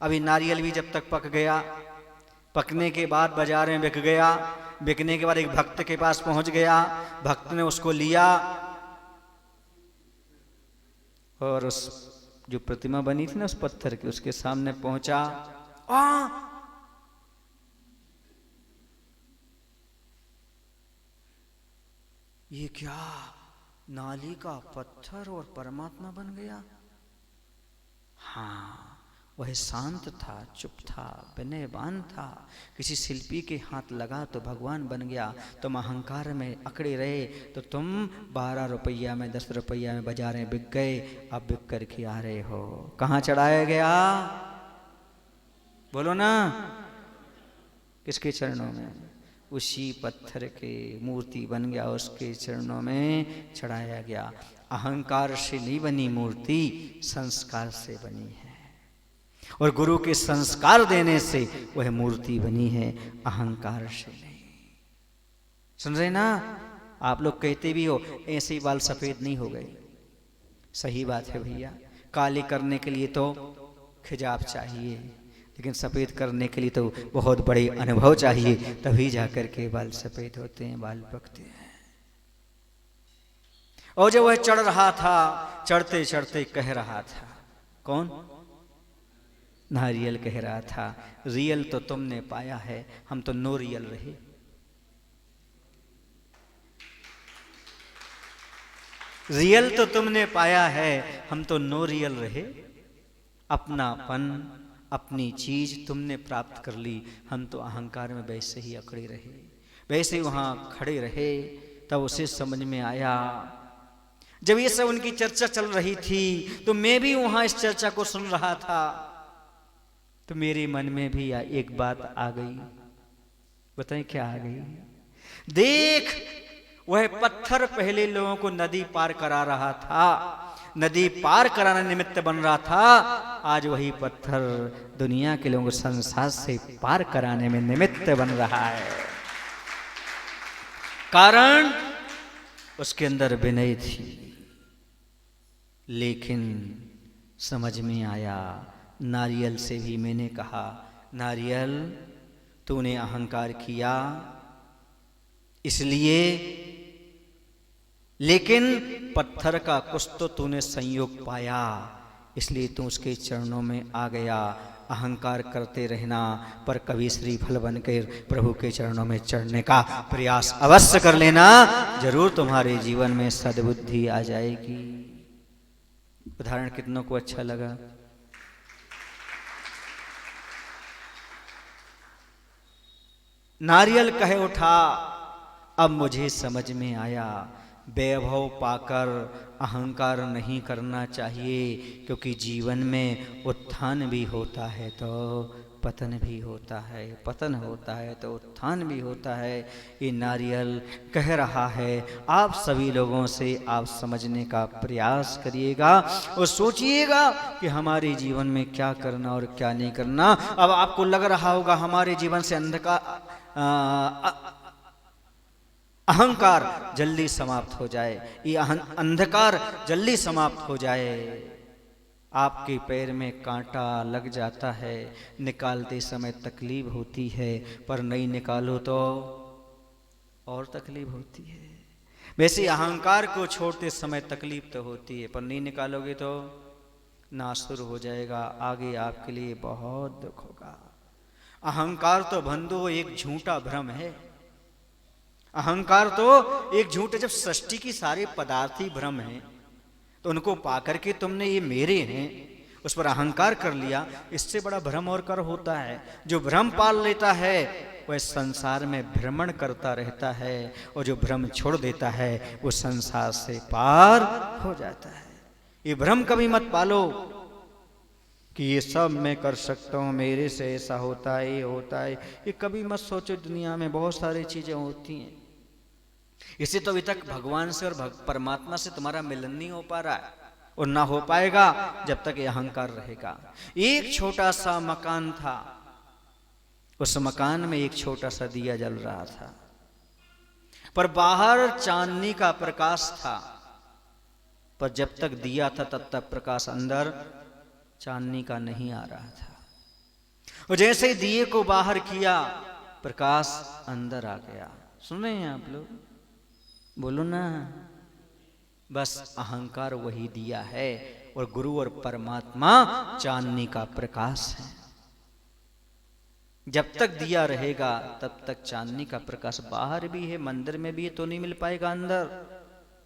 अभी नारियल भी जब तक पक गया, पकने के बाद बाजार में बिक गया, बिकने के बाद एक भक्त के पास पहुंच गया, भक्त ने उसको लिया और उस जो प्रतिमा बनी थी ना उस पत्थर की, उसके सामने पहुंचा। ये क्या, नाली का पत्थर और परमात्मा बन गया? हाँ, वह शांत था, चुप था, विनयवान था। किसी शिल्पी के हाथ लगा तो भगवान बन गया। तुम अहंकार में अकड़े रहे तो तुम 12 रुपया में, 10 रुपया में बाजार में बिक गए, अब बिक करके आ रहे हो। कहाँ चढ़ाया गया? बोलो ना, किसके चरणों में? उसी पत्थर के मूर्ति बन गया, उसके चरणों में चढ़ाया गया। अहंकार से नहीं बनी मूर्ति, संस्कार से बनी है, और गुरु के संस्कार देने से वह मूर्ति बनी है, अहंकार से नहीं। सुन रहे ना? आप लोग कहते भी हो ऐसे ही बाल सफेद नहीं हो गए, सही बात है भैया। काले करने के लिए तो खिजाब चाहिए, लेकिन सफेद करने के लिए तो बहुत बड़े अनुभव चाहिए, तभी जाकर के बाल सफेद होते हैं, बाल पकते हैं। और जब वह चढ़ रहा था, चढ़ते चढ़ते कह रहा था, कौन? नारियल कह रहा था, रियल तो तुमने पाया है, हम तो नो रियल रहे। रियल तो तुमने पाया है, हम तो नो रियल रहे। अपनापन, अपनी चीज तुमने प्राप्त कर ली, हम तो अहंकार में वैसे ही अकड़े रहे, वैसे ही वहां खड़े रहे। तब उसे समझ में आया, जब ये सब उनकी चर्चा चल रही थी तो मैं भी वहां इस चर्चा को सुन रहा था, तो मेरे मन में भी एक बात आ गई। बताएं क्या आ गई? देख, वह पत्थर पहले लोगों को नदी पार करा रहा था, नदी पार कराने निमित्त बन रहा था, आज वही पत्थर दुनिया के लोगों को संसार से पार कराने में निमित्त बन रहा है। कारण उसके अंदर विनय थी। लेकिन समझ में आया, नारियल से भी मैंने कहा, नारियल तूने अहंकार किया इसलिए, लेकिन पत्थर का कुछ तो तूने संयोग पाया, इसलिए तू उसके चरणों में आ गया। अहंकार करते रहना, पर कभी श्रीफल बनकर प्रभु के चरणों में चढ़ने का प्रयास अवश्य कर लेना, जरूर तुम्हारे जीवन में सद्बुद्धि आ जाएगी। उदाहरण कितनों को अच्छा लगा? नारियल कहे उठा, अब मुझे समझ में आया, वैभव पाकर अहंकार नहीं करना चाहिए, क्योंकि जीवन में उत्थान भी होता है तो पतन भी होता है, पतन होता है तो उत्थान भी होता है। ये नारियल कह रहा है, आप सभी लोगों से आप समझने का प्रयास करिएगा और सोचिएगा कि हमारे जीवन में क्या करना और क्या नहीं करना। अब आपको लग रहा होगा हमारे जीवन से अहंकार जल्दी समाप्त हो जाए, ये अंधकार जल्दी समाप्त हो जाए। आपके पैर में कांटा लग जाता है, निकालते समय तकलीफ होती है, पर नहीं निकालो तो और तकलीफ होती है। वैसे अहंकार को छोड़ते समय तकलीफ तो होती है, पर नहीं निकालोगे तो नासुर हो जाएगा, आगे आपके लिए बहुत दुख होगा। अहंकार तो बंधु एक झूठा भ्रम है। अहंकार तो एक झूठ, जब सृष्टि की सारे पदार्थ ही भ्रम हैं, तो उनको पाकर के तुमने ये मेरे हैं उस पर अहंकार कर लिया, इससे बड़ा भ्रम और कर होता है। जो भ्रम पाल लेता है वह संसार में भ्रमण करता रहता है, और जो भ्रम छोड़ देता है वो संसार से पार हो जाता है। ये भ्रम कभी मत पालो कि ये सब मैं कर सकता हूँ, मेरे से ऐसा होता है, ये होता है। ये कभी मत सोचो, दुनिया में बहुत सारी चीजें होती हैं। इसे तो अभी तक भगवान से और परमात्मा से तुम्हारा मिलन नहीं हो पा रहा है, और ना हो पाएगा जब तक ये अहंकार रहेगा। एक छोटा सा मकान था, उस मकान में एक छोटा सा दिया जल रहा था, पर बाहर चांदनी का प्रकाश था, पर जब तक दिया था तब तक प्रकाश अंदर चांदनी का नहीं आ रहा था। और जैसे ही दिए को बाहर किया, प्रकाश अंदर आ गया। सुन रहे हैं आप लोग? बोलो ना। बस अहंकार वही दिया है, और गुरु और परमात्मा चांदनी का प्रकाश है। जब तक दिया रहेगा तब तक चांदनी का प्रकाश बाहर भी है, मंदिर में भी है, तो नहीं मिल पाएगा अंदर।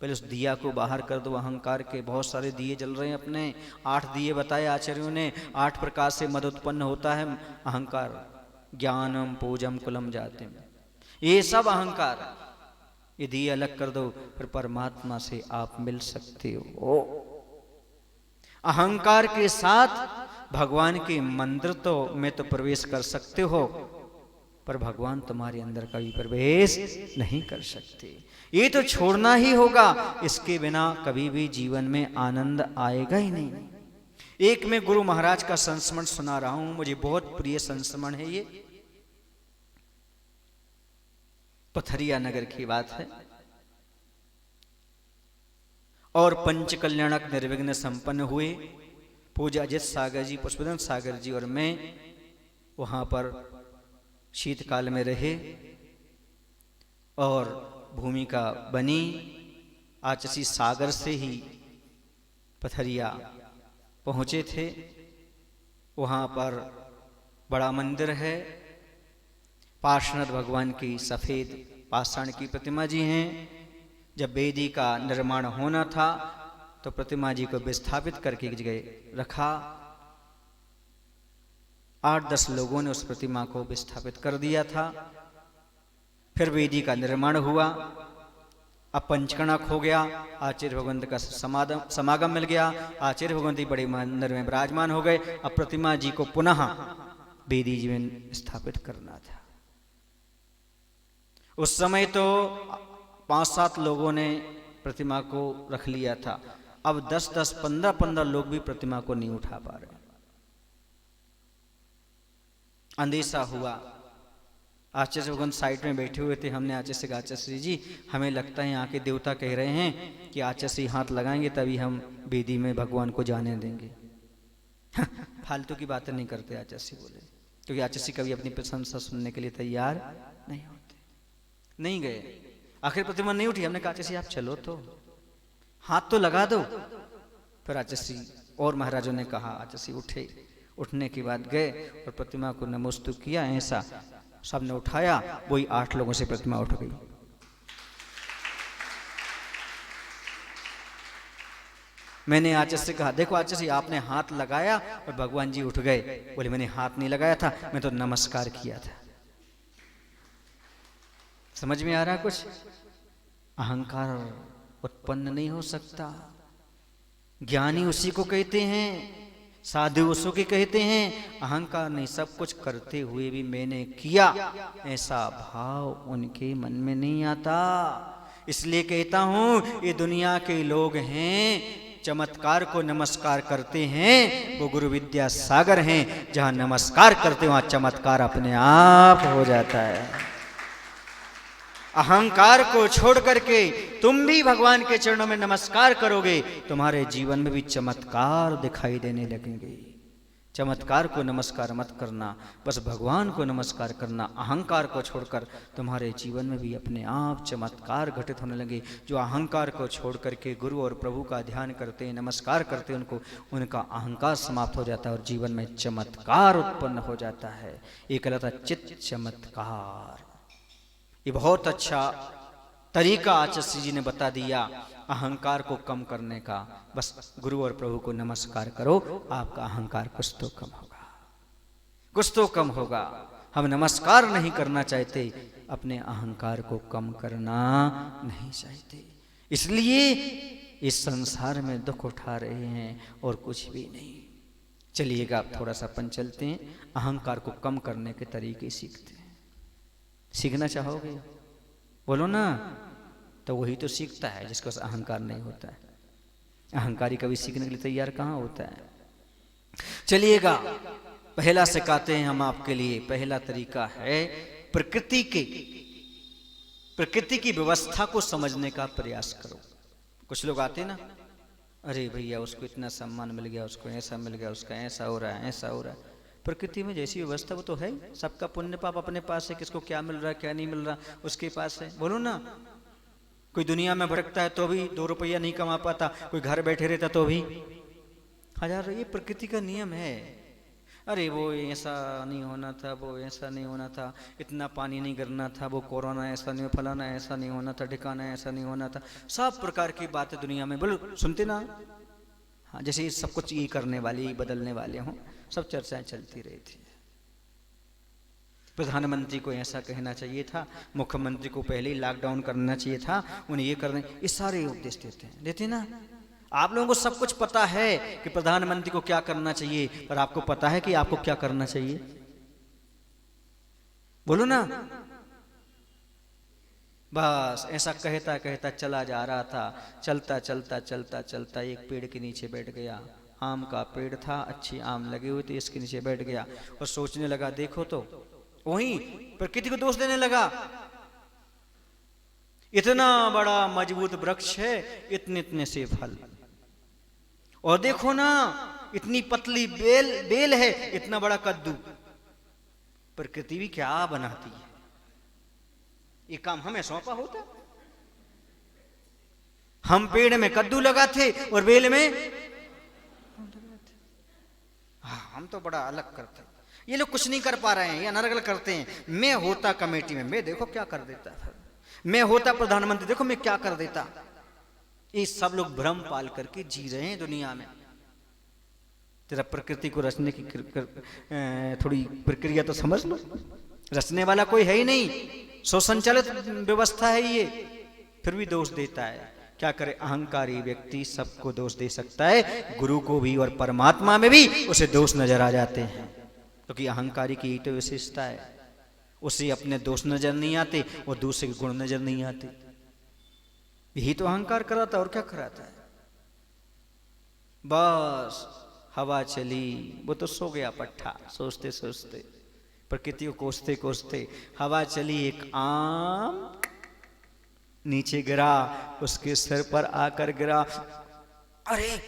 पहले उस दिया को बाहर कर दो। अहंकार के बहुत सारे दिए जल रहे हैं अपने, 8 दिए बताए आचार्यों ने। 8 प्रकार से मद उत्पन्न होता है अहंकार, ज्ञानम पूजम कुलम जातिम, ये सब अहंकार। ये दिए अलग कर दो, फिर परमात्मा से आप मिल सकते हो। अहंकार के साथ भगवान के मंदिर तो में तो प्रवेश कर सकते हो, पर भगवान तुम्हारे अंदर कभी प्रवेश नहीं कर सकते। ये तो छोड़ना ही होगा, इसके बिना कभी भी जीवन में आनंद आएगा ही नहीं। एक मैं गुरु महाराज का संस्मरण सुना रहा हूं, मुझे बहुत प्रिय संस्मरण है ये। पथरिया नगर की बात है, और पंच कल्याणक निर्विघ्न संपन्न हुए। पूज्य अजित सागर जी, पुष्पदन सागर जी और मैं वहां पर शीतकाल में रहे, और भूमिका बनी। आचसी सागर से ही पथरिया पहुंचे थे। वहां पर बड़ा मंदिर है, पार्श्वनाथ भगवान की सफेद पाषाण की प्रतिमा जी हैं। जब वेदी का निर्माण होना था तो प्रतिमा जी को विस्थापित करके एक जगह रखा। 8-10 लोगों ने उस प्रतिमा को विस्थापित कर दिया था। फिर वेदी का निर्माण हुआ। अब पंचकणक हो गया, आचार्य भगवंत का समागम मिल गया, आचार्य भगवंती बड़े मंदिर में विराजमान हो गए। अब प्रतिमा जी को पुनः वेदी जी में स्थापित करना था। उस समय तो 5-7 लोगों ने प्रतिमा को रख लिया था। अब 10-10, 15-15 लोग भी प्रतिमा को नहीं उठा पा रहे। अंदेशा हुआ। आचार्य भगवान साइड में बैठे हुए थे। हमने आचार्य से कहा, आचार्य जी हमें लगता है यहाँ के देवता कह रहे हैं कि आचार्य हाथ लगाएंगे तभी हम वेदी में भगवान को जाने देंगे। फालतू की बातें नहीं करते आचार्य बोले, क्योंकि आचार्य कभी अपनी प्रशंसा सुनने के लिए तैयार नहीं होते। नहीं गए। आखिर प्रतिमा नहीं उठी। हमने कहा, आचार्य आप चलो तो, हाथ तो लगा दो। फिर आचार्य और महाराजों ने कहा, आचार्य उठे। उठने के बाद गए और प्रतिमा को नमस्तु किया। ऐसा सबने उठाया, वही 8 लोगों से प्रतिमा उठ गई। मैंने आचार्य से कहा, देखो आचार्य आपने हाथ लगाया और भगवान जी उठ गए। बोले मैंने हाथ नहीं लगाया था, मैं तो नमस्कार किया था। समझ में आ रहा कुछ? अहंकार उत्पन्न नहीं हो सकता। ज्ञानी उसी को कहते हैं, साधु उसको के कहते हैं। अहंकार नहीं, सब कुछ करते हुए भी मैंने किया, ऐसा भाव उनके मन में नहीं आता। इसलिए कहता हूं, ये दुनिया के लोग हैं, चमत्कार को नमस्कार करते हैं, वो गुरु विद्या सागर हैं। जहां नमस्कार करते वहां चमत्कार अपने आप हो जाता है। अहंकार को छोड़ करके तुम भी भगवान के चरणों में नमस्कार करोगे, तुम्हारे जीवन में भी चमत्कार दिखाई देने लगेंगे। चमत्कार को नमस्कार मत करना, बस भगवान को नमस्कार करना। अहंकार को छोड़कर तुम्हारे जीवन में भी अपने आप चमत्कार घटित होने लगे। जो अहंकार को छोड़ करके गुरु और प्रभु का ध्यान करते हैं, नमस्कार करते हैं उनको, उनका अहंकार समाप्त हो जाता है और जीवन में चमत्कार उत्पन्न हो जाता है। ये कहलाता चित्त चमत्कार। ये बहुत अच्छा तरीका आचार्य जी ने बता दिया अहंकार को कम करने का। बस गुरु और प्रभु को नमस्कार करो, आपका अहंकार कुछ तो कम होगा, कुछ तो कम होगा। हम नमस्कार नहीं करना चाहते, अपने अहंकार को कम करना नहीं चाहते, इसलिए इस संसार में दुख उठा रहे हैं और कुछ भी नहीं। चलिएगा आप थोड़ा सा अपन चलते हैं, अहंकार को कम करने के तरीके सीखते हैं। सीखना चाहोगे? बोलो ना। तो वही तो सीखता है जिसको अहंकार नहीं होता है। अहंकारी कभी सीखने के लिए तैयार कहाँ होता है। चलिएगा पहला सिखाते हैं हम आपके लिए। पहला तरीका है प्रकृति की व्यवस्था को समझने का प्रयास करो। कुछ लोग आते ना, अरे भैया उसको इतना सम्मान मिल गया, उसको ऐसा मिल गया, उसका ऐसा हो रहा है, ऐसा हो रहा है। प्रकृति में जैसी व्यवस्था वो तो है, सबका पुण्य पाप अपने पास है, किसको क्या मिल रहा है क्या नहीं मिल रहा उसके पास है। बोलो ना। कोई दुनिया में भटकता है तो भी 2 रुपया नहीं कमा पाता, कोई घर बैठे रहता तो भी 1000। ये प्रकृति का नियम है। अरे वो ऐसा नहीं होना था, वो ऐसा नहीं होना था, इतना पानी नहीं गिरना था, वो कोरोना ऐसा नहीं, फलाना ऐसा नहीं होना था, ठिकाना ऐसा नहीं होना था। सब प्रकार की बातें दुनिया में बोलो, सुनते ना। हाँ, जैसे सब कुछ ये करने वाले, ये बदलने वाले हों, सब चर्चाएं चलती रही थी। प्रधानमंत्री को ऐसा कहना चाहिए था, मुख्यमंत्री को पहले ही लॉकडाउन करना चाहिए था, उन्हें ये करने, ये सारे उपदेश देते ना। आप लोगों को सब कुछ पता है कि प्रधानमंत्री को क्या करना चाहिए, पर आपको पता है कि आपको क्या करना चाहिए? बोलो ना। बस ऐसा कहता कहता चला जा रहा था। चलता चलता चलता चलता एक पेड़ के नीचे बैठ गया। आम का पेड़ था, अच्छी आम लगे हुए थे, इसके नीचे बैठ गया और सोचने लगा, देखो तो वहीं प्रकृति को दोष देने लगा। इतना बड़ा मजबूत वृक्ष है, इतने इतने से फल, और देखो ना इतनी पतली बेल है, इतना बड़ा कद्दू। प्रकृति भी क्या बनाती है, ये काम हमें सौंपा होता। हम पेड़ में कद्दू लगाते और बेल में, हाँ हम तो बड़ा अलग करते। ये लोग कुछ नहीं कर पा रहे हैं, ये अनर्गल करते हैं। मैं होता कमेटी में, मैं देखो क्या कर देता, मैं होता प्रधानमंत्री, देखो मैं क्या कर देता। ये सब लोग भ्रम पाल करके जी रहे हैं दुनिया में। जरा प्रकृति को रचने की थोड़ी प्रक्रिया तो समझ लो। रचने वाला कोई है ही नहीं, स्वसंचालित व्यवस्था है ये, फिर भी दोष देता है। क्या करे, अहंकारी व्यक्ति सबको दोष दे सकता है, गुरु को भी और परमात्मा में भी उसे दोष नजर आ जाते हैं, क्योंकि अहंकारी की तो विशेषता है, उसे अपने दोष नजर नहीं आते और दूसरे के गुण नजर नहीं आते। यही तो अहंकार कराता, और क्या कराता है। बस हवा चली, वो तो सो गया पट्ठा, सोचते सोचते, प्रकृति को कोसते कोसते। हवा चली, एक आम नीचे गिरा, उसके सिर पर आकर गिरा। अरे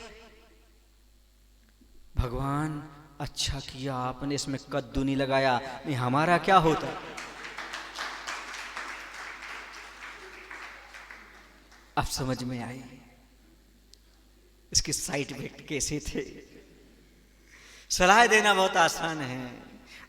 भगवान, अच्छा किया आपने इसमें कद्दू नहीं लगाया, नहीं हमारा क्या होता। अब समझ में आई इसके साइड इफेक्ट कैसे थे। सलाह देना बहुत आसान है,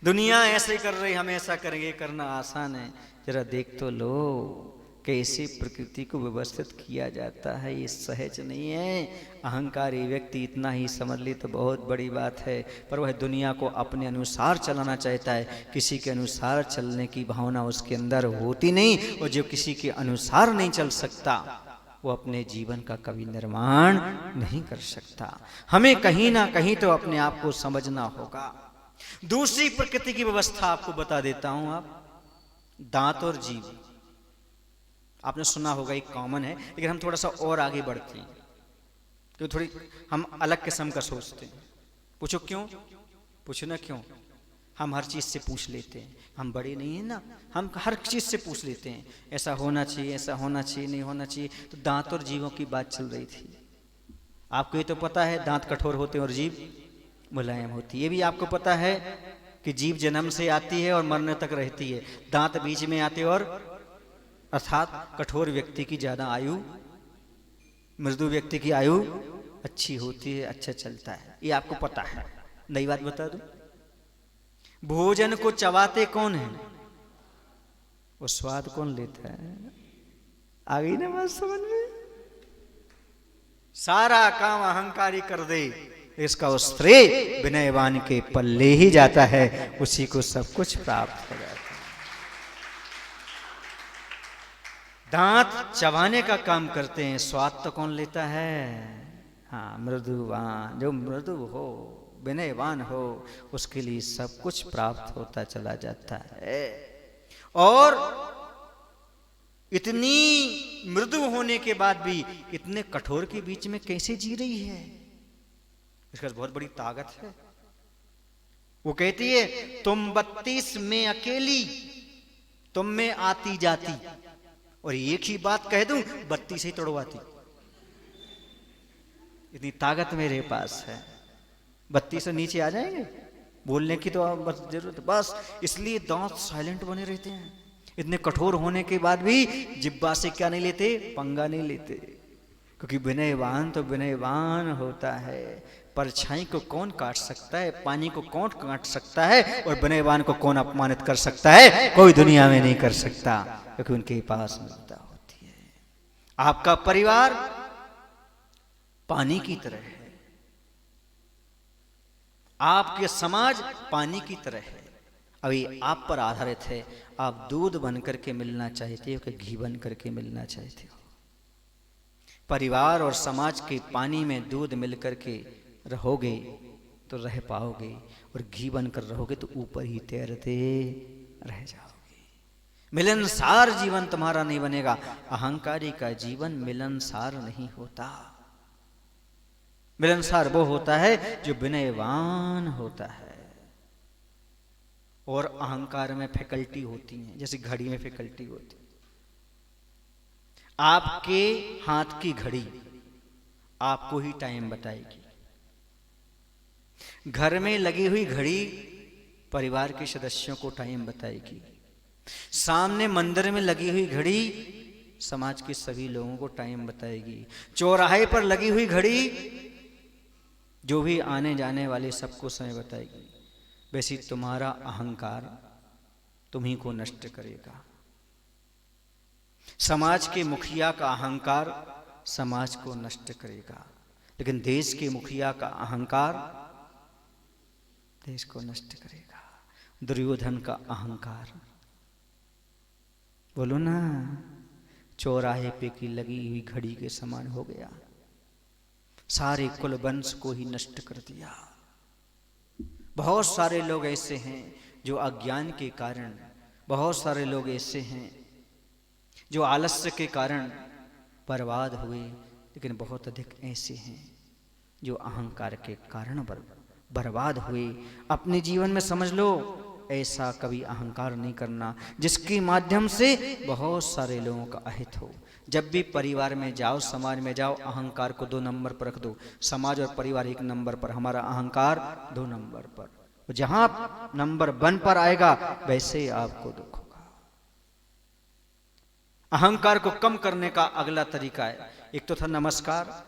दुनिया ऐसे कर रही, हम ऐसा करेंगे, करना आसान है। जरा देख तो लो कैसे प्रकृति को व्यवस्थित किया जाता है, ये सहज नहीं है। अहंकारी व्यक्ति इतना ही समझ ले तो बहुत बड़ी बात है, पर वह दुनिया को अपने अनुसार चलाना चाहता है, किसी के अनुसार चलने की भावना उसके अंदर होती नहीं, और जो किसी के अनुसार नहीं चल सकता वो अपने जीवन का कभी निर्माण नहीं कर सकता। हमें कहीं ना कहीं तो अपने आप को समझना होगा। दूसरी प्रकृति की व्यवस्था आपको बता देता हूं। आप दांत और जीभ आपने सुना होगा, एक कॉमन है, लेकिन हम थोड़ा सा और आगे बढ़ते हैं, क्योंकि थोड़ी हम अलग किस्म का सोचते हैं। पूछो क्यों, पूछो ना क्यों। हम हर चीज से पूछ लेते हैं, हम बड़े नहीं है ना, हम हर चीज से पूछ लेते हैं, ऐसा होना चाहिए, ऐसा होना चाहिए, नहीं होना चाहिए। तो दांत और जीभों की बात चल रही थी। आपको ये तो पता है दांत कठोर होते हैं और जीभ मुलायम होती है। ये भी आपको पता है कि जीभ जन्म से आती है और मरने तक रहती है, दांत बीच में आते और, अर्थात कठोर व्यक्ति की ज्यादा आयु, मृदु व्यक्ति की आयु अच्छी होती है, अच्छा चलता है, ये आपको पता है। नई बात बता दूं, भोजन को चबाते कौन है, वो स्वाद कौन लेता है। आ गई ना बात समझ में। सारा काम अहंकारी कर दे, इसका उस श्रेय विनयवान के पल्ले ही जाता है, उसी को सब कुछ प्राप्त हो जाता है। दांत चबाने का काम करते हैं, स्वाद तो कौन लेता है। हाँ, मृदुवान, जो मृदु हो, विनयवान हो, उसके लिए सब कुछ प्राप्त होता चला जाता है। और इतनी मृदु होने के बाद भी इतने कठोर के बीच में कैसे जी रही है, इसका बहुत बड़ी ताकत है। वो कहती है, तुम 32 में अकेली, तुम में आती जाती, और एक ही बात कह दूं 32 ही तोड़वाती। इतनी ताकत मेरे पास है, 32 से नीचे आ जाएंगे बोलने की तो बस जरूरत, बस इसलिए दांत साइलेंट बने रहते हैं। इतने कठोर होने के बाद भी जिब्बा से क्या नहीं लेते, पंगा नहीं लेते, क्योंकि विनयवान तो विनयवान होता है। परछाई को कौन काट सकता है, पानी को कौन काट सकता है, और विनयवान को कौन अपमानित कर सकता है, कोई दुनिया में नहीं कर सकता, क्योंकि उनके पास ममता होती है। आपका परिवार पानी की तरह है, आपके समाज पानी की तरह है, अभी आप पर आधारित है। आप दूध बन करके मिलना चाहते हो कि घी बन करके मिलना चाहते हो। परिवार और समाज के पानी में दूध मिल करके रहोगे तो रह पाओगे, और घी बनकर रहोगे तो ऊपर ही तैरते रह जाओगे। मिलनसार जीवन तुम्हारा नहीं बनेगा। अहंकारी का जीवन मिलनसार नहीं होता। मिलनसार वो होता है जो विनयवान होता है। और अहंकार में फैकल्टी होती है, जैसे घड़ी में फैकल्टी होती है। आपके हाथ की घड़ी आपको ही टाइम बताएगी। घर में लगी हुई घड़ी परिवार के सदस्यों को टाइम बताएगी। सामने मंदिर में लगी हुई घड़ी समाज के सभी लोगों को टाइम बताएगी। चौराहे पर लगी हुई घड़ी जो भी आने जाने वाले सबको समय बताएगी। वैसे तुम्हारा अहंकार तुम्ही को नष्ट करेगा। समाज के मुखिया का अहंकार समाज को नष्ट करेगा, लेकिन देश के मुखिया का अहंकार देश को नष्ट करेगा। दुर्योधन का अहंकार, बोलो ना, चौराहे पे की लगी हुई घड़ी के समान हो गया, सारे कुल वंश को ही नष्ट कर दिया। बहुत सारे लोग ऐसे हैं जो अज्ञान के कारण, बहुत सारे लोग ऐसे हैं जो आलस्य के कारण बर्बाद हुए, लेकिन बहुत अधिक ऐसे हैं जो अहंकार के कारण बर्बाद हुए। अपने जीवन में समझ लो, ऐसा कभी अहंकार नहीं करना जिसके माध्यम से बहुत सारे लोगों का अहित हो। जब भी परिवार में जाओ, समाज में जाओ, अहंकार को 2 नंबर पर रख दो। समाज और परिवार 1 नंबर पर, हमारा अहंकार 2 नंबर पर। जहां नंबर 1 पर आएगा वैसे ही आपको दुख होगा। अहंकार को कम करने का अगला तरीका है, एक तो था नमस्कार,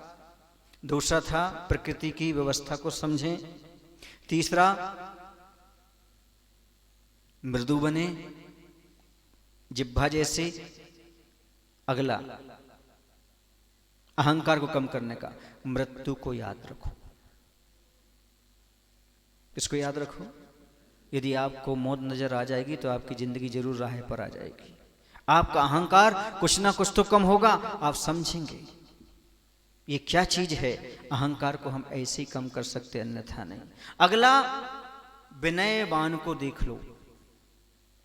दूसरा था प्रकृति की व्यवस्था को समझें, तीसरा मृदु बने जिह्वा जैसे, अगला अहंकार को कम करने का मृत्यु को याद रखो। इसको याद रखो, यदि आपको मौत नजर आ जाएगी तो आपकी जिंदगी जरूर राह पर आ जाएगी। आपका अहंकार कुछ ना कुछ तो कम होगा, आप समझेंगे ये क्या चीज है। अहंकार को हम ऐसे ही कम कर सकते, अन्यथा नहीं। अगला विनयवान को देख लो,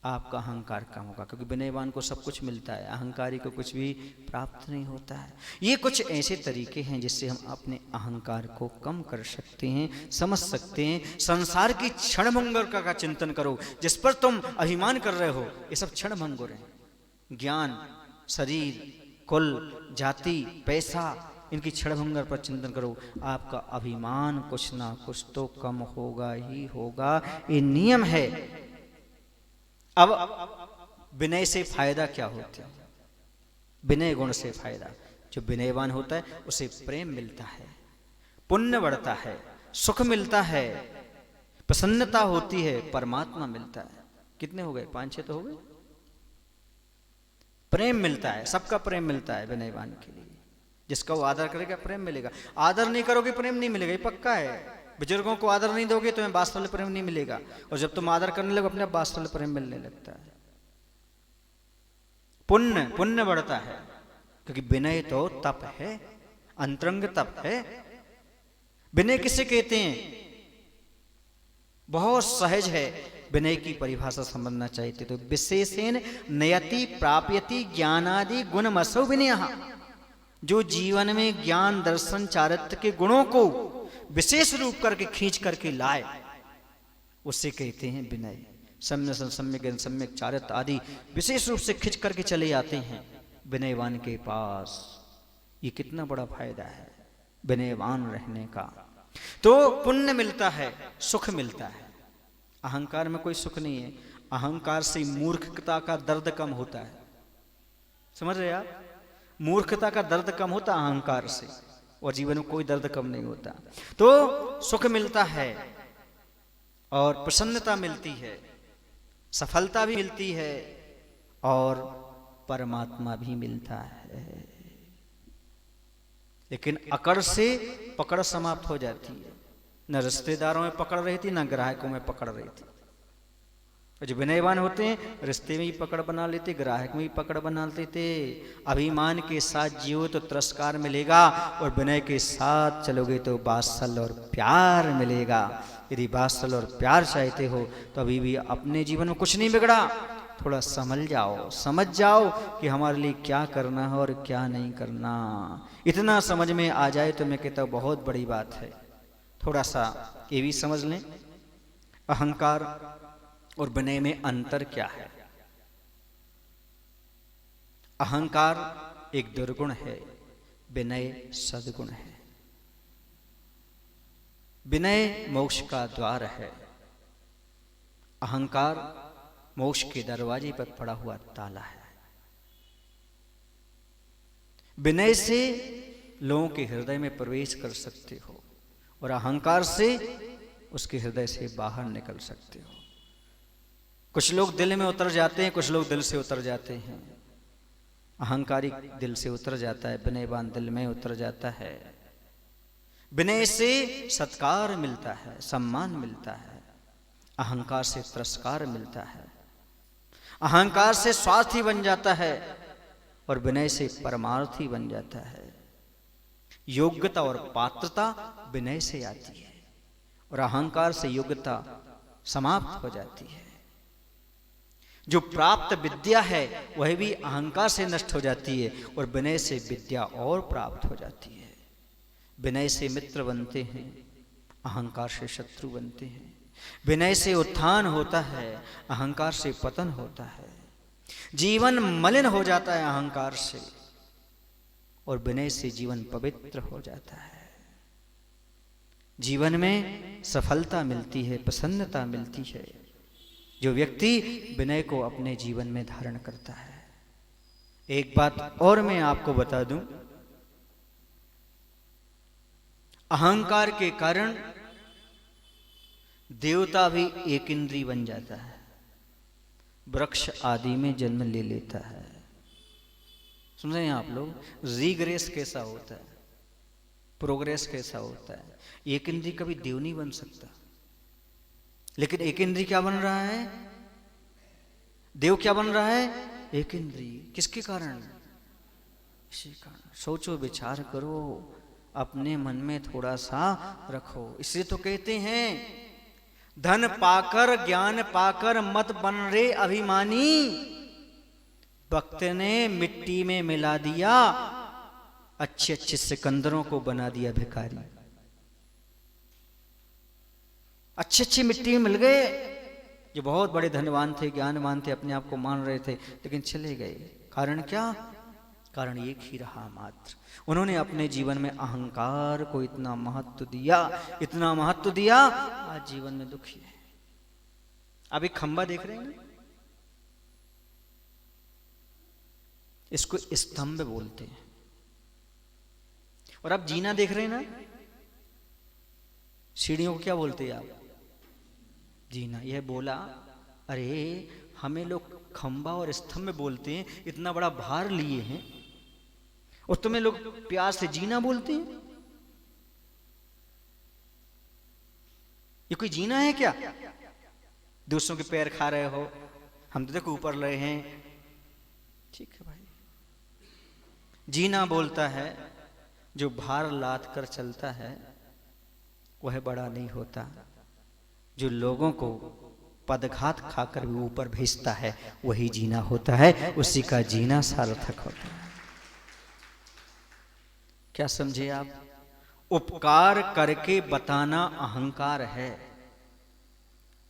आपका अहंकार कम होगा, क्योंकि विनयवान को सब कुछ मिलता है, अहंकारी को कुछ भी प्राप्त नहीं होता है। ये कुछ ऐसे तरीके हैं जिससे हम अपने अहंकार को कम कर सकते हैं, समझ सकते हैं। संसार की क्षणभंगुर का चिंतन करो, जिस पर तुम अभिमान कर रहे हो, ये सब क्षणभंगुर हैं। ज्ञान, शरीर, कुल, जाति, पैसा, इनकी क्षणभंगुर पर चिंतन करो, आपका अभिमान कुछ ना कुछ तो कम होगा ही होगा, ये नियम है। अब विनय से फायदा क्या होता है? विनय गुण से फायदा, जो विनयवान होता है उसे प्रेम मिलता है, पुण्य बढ़ता है, सुख मिलता है, प्रसन्नता होती है, परमात्मा मिलता है। कितने हो गए? 5-6 तो हो गए। प्रेम मिलता है, सबका प्रेम मिलता है विनयवान के लिए। जिसका वो आदर करेगा प्रेम मिलेगा, आदर नहीं करोगे प्रेम नहीं मिलेगा, ये पक्का है। बुजुर्गों को आदर नहीं दोगे तो तुम्हें वात्सल्य प्रेम नहीं मिलेगा, और जब तुम आदर करने लगो अपने आप वात्सल्य प्रेम मिलने लगता है। पुण्य बढ़ता है, क्योंकि विनय तो तप है, अंतरंग तप है। विनय किसे कहते हैं? बहुत सहज है, विनय की परिभाषा समझना चाहिए तो विशेषेण नयति प्राप्यति ज्ञानादि गुणमसौ विनयः। जो जीवन में ज्ञान, दर्शन, चारित्र के गुणों को विशेष रूप करके खींच करके लाए, उसे कहते हैं विनय। सम्यक सम्यक चारित्र आदि विशेष रूप से खींच करके चले आते हैं विनयवान के पास। ये कितना बड़ा फायदा है विनयवान रहने का। तो पुण्य मिलता है, सुख मिलता है। अहंकार में कोई सुख नहीं है, अहंकार से मूर्खता का दर्द कम होता है। समझ रहे आप? मूर्खता का दर्द कम होता अहंकार से, और जीवन में कोई दर्द कम नहीं होता। तो सुख मिलता है और प्रसन्नता मिलती है, सफलता भी मिलती है और परमात्मा भी मिलता है। लेकिन अकड़ से पकड़ समाप्त हो जाती है। न रिश्तेदारों में पकड़ रही थी, न ग्राहकों में पकड़ रही थी। जो विनयवान होते हैं रिश्ते में ही पकड़ बना लेते, ग्राहक में ही पकड़ बना लेते। अभिमान के साथ जियो तो तिरस्कार मिलेगा, और विनय के साथ चलोगे तो वात्सल्य और प्यार मिलेगा। यदि वात्सल्य और प्यार चाहते हो तो अभी भी अपने जीवन में कुछ नहीं बिगड़ा। थोड़ा समझ जाओ कि हमारे लिए क्या करना है और क्या नहीं करना। इतना समझ में आ जाए तो मैं कहता हूँ बहुत बड़ी बात है। थोड़ा सा ये भी समझ लें, अहंकार और विनय में अंतर क्या है। अहंकार एक दुर्गुण है, विनय सद्गुण है। विनय मोक्ष का द्वार है, अहंकार मोक्ष के दरवाजे पर पड़ा हुआ ताला है। विनय से लोगों के हृदय में प्रवेश कर सकते हो, और अहंकार से उसके हृदय से बाहर निकल सकते हो। कुछ लोग दिल में उतर जाते हैं, कुछ लोग दिल से उतर जाते हैं। अहंकारी दिल से उतर जाता है, विनयवान दिल में उतर जाता है। विनय से सत्कार मिलता है, सम्मान मिलता है, अहंकार से तिरस्कार मिलता है, अहंकार से स्वार्थी बन जाता है और विनय से परमार्थी बन जाता है। योग्यता और पात्रता विनय से आती है और अहंकार से योग्यता समाप्त हो जाती है। जो प्राप्त विद्या है वह भी अहंकार से नष्ट हो जाती है और विनय से विद्या और प्राप्त हो जाती है। विनय से मित्र बनते हैं, अहंकार से शत्रु बनते हैं। विनय से उत्थान होता है, अहंकार से पतन होता है। जीवन मलिन हो जाता है अहंकार से और विनय से जीवन पवित्र हो जाता है। जीवन में सफलता मिलती है, प्रसन्नता मिलती है जो व्यक्ति विनय को अपने जीवन में धारण करता है। एक बात और मैं आपको बता दूं, अहंकार के कारण देवता भी एक इंद्रिय बन जाता है, वृक्ष आदि में जन्म ले लेता है। समझ रहे हैं आप लोग? रीग्रेस कैसा होता है, प्रोग्रेस कैसा होता है। एक इंद्रिय कभी देव नहीं बन सकता, लेकिन एक इंद्रिय क्या बन रहा है? देव क्या बन रहा है? एक इंद्रिय। किसके कारण? इसी कारण। सोचो, विचार करो, अपने मन में थोड़ा सा रखो। इसलिए तो कहते हैं, धन पाकर ज्ञान पाकर मत बन रे अभिमानी, वक्त ने मिट्टी में मिला दिया, अच्छे अच्छे सिकंदरों को बना दिया भिखारी। अच्छे अच्छे मिट्टी में मिल गए, जो बहुत बड़े धनवान थे, ज्ञानवान थे, अपने आप को मान रहे थे, लेकिन चले गए। कारण क्या? कारण एक ही रहा मात्र, उन्होंने अपने जीवन में अहंकार को इतना महत्व दिया, इतना महत्व दिया, आज जीवन में दुखी है। अब एक खंबा देख रहे हैं ना, इसको स्तंभ बोलते हैं। और आप जीना देख रहे हैं ना, सीढ़ियों को क्या बोलते हैं आप? जीना। यह बोला, अरे हमें लोग खंबा और स्तंभ बोलते हैं, इतना बड़ा भार लिए हैं, और तुम्हें लोग प्यार से जीना बोलते हैं। ये कोई जीना है क्या? दूसरों के पैर खा रहे हो, हम तो देखो ऊपर रहे हैं। ठीक है भाई, जीना बोलता है जो भार लाद कर चलता है, वह बड़ा नहीं होता। जो लोगों को पदघात खाकर भी ऊपर भेजता है, वही जीना होता है, उसी का जीना सार्थक होता है। क्या समझे आप? उपकार करके बताना अहंकार है,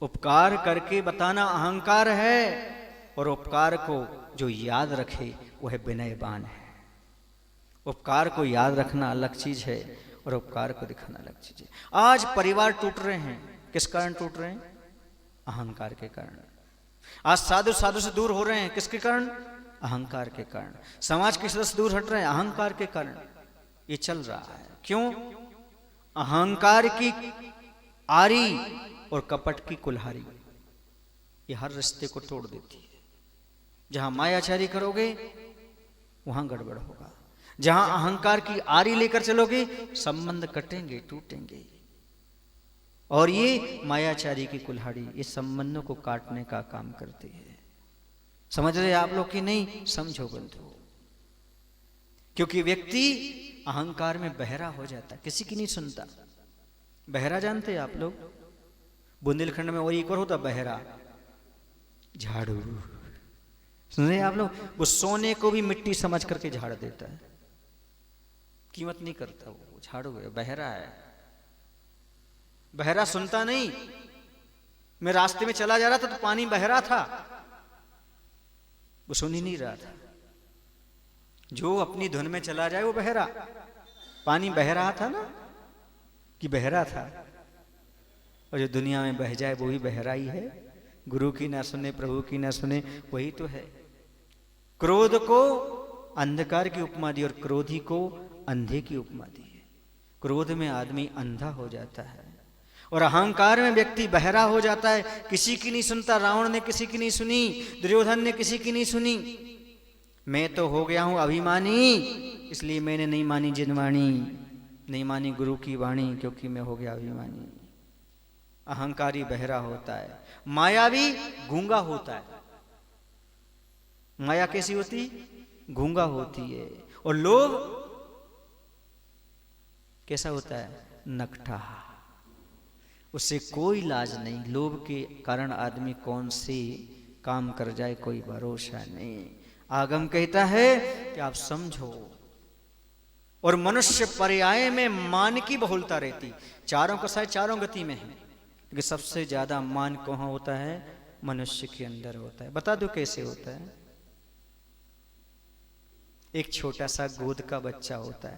उपकार करके बताना अहंकार है, और उपकार को जो याद रखे वह विनयवान है। उपकार को याद रखना अलग चीज है और उपकार को दिखाना अलग चीज है। आज परिवार टूट रहे हैं, किस कारण टूट रहे हैं? अहंकार के कारण। आज साधु साधु से दूर हो रहे हैं, किसके कारण? अहंकार के कारण। समाज के सदस्य दूर हट रहे हैं, अहंकार के कारण। ये चल रहा है। क्यों? अहंकार की आरी और कपट की कुल्हाड़ी, ये हर रिश्ते को तोड़ देती है। जहां मायाचारी करोगे वहां गड़बड़ होगा, जहां अहंकार की आरी लेकर चलोगे संबंध कटेंगे, टूटेंगे। और ये मायाचारी की कुल्हाड़ी ये संबंधों को काटने का काम करती है। समझ रहे आप लोग कि नहीं? समझो बंधु। क्योंकि व्यक्ति अहंकार में बहरा हो जाता, किसी की नहीं सुनता। बहरा जानते हैं आप लोग? बुंदेलखंड में और एक और होता बहरा, झाड़ू। सुन रहे हैं आप लोग? वो सोने को भी मिट्टी समझ करके झाड़ देता है, कीमत नहीं करता। वो झाड़ू है, बहरा है। बहरा सुनता नहीं। मैं रास्ते में चला जा रहा था तो पानी बह रहा था, वो सुन ही नहीं रहा था। जो अपनी धुन में चला जाए वो बहरा। पानी बह रहा था ना, कि बहरा था। और जो दुनिया में बह जाए वो भी बहरा ही है। गुरु की ना सुने, प्रभु की ना सुने, वही तो है। क्रोध को अंधकार की उपमा दी और क्रोधी को अंधे की उपमा दी है। क्रोध में आदमी अंधा हो जाता है और अहंकार में व्यक्ति बहरा हो जाता है, किसी की नहीं सुनता। रावण ने किसी की नहीं सुनी, दुर्योधन ने किसी की नहीं सुनी। मैं तो हो गया हूं अभिमानी, इसलिए मैंने नहीं मानी जिनवाणी, नहीं मानी गुरु की वाणी, क्योंकि मैं हो गया अभिमानी। अहंकारी बहरा होता है, मायावी गूंगा होता है। माया कैसी होती? गूंगा होती है। और लोभ कैसा होता है? नकटा। उससे कोई लाज नहीं। लोभ के कारण आदमी कौन सी काम कर जाए कोई भरोसा नहीं। आगम कहता है कि आप समझो। और मनुष्य पर्याय में मान की बहुलता रहती। चारों कसाय चारों गति में है, लेकिन सबसे ज्यादा मान कहाँ होता है? मनुष्य के अंदर होता है। बता दो कैसे होता है। एक छोटा सा गोद का बच्चा होता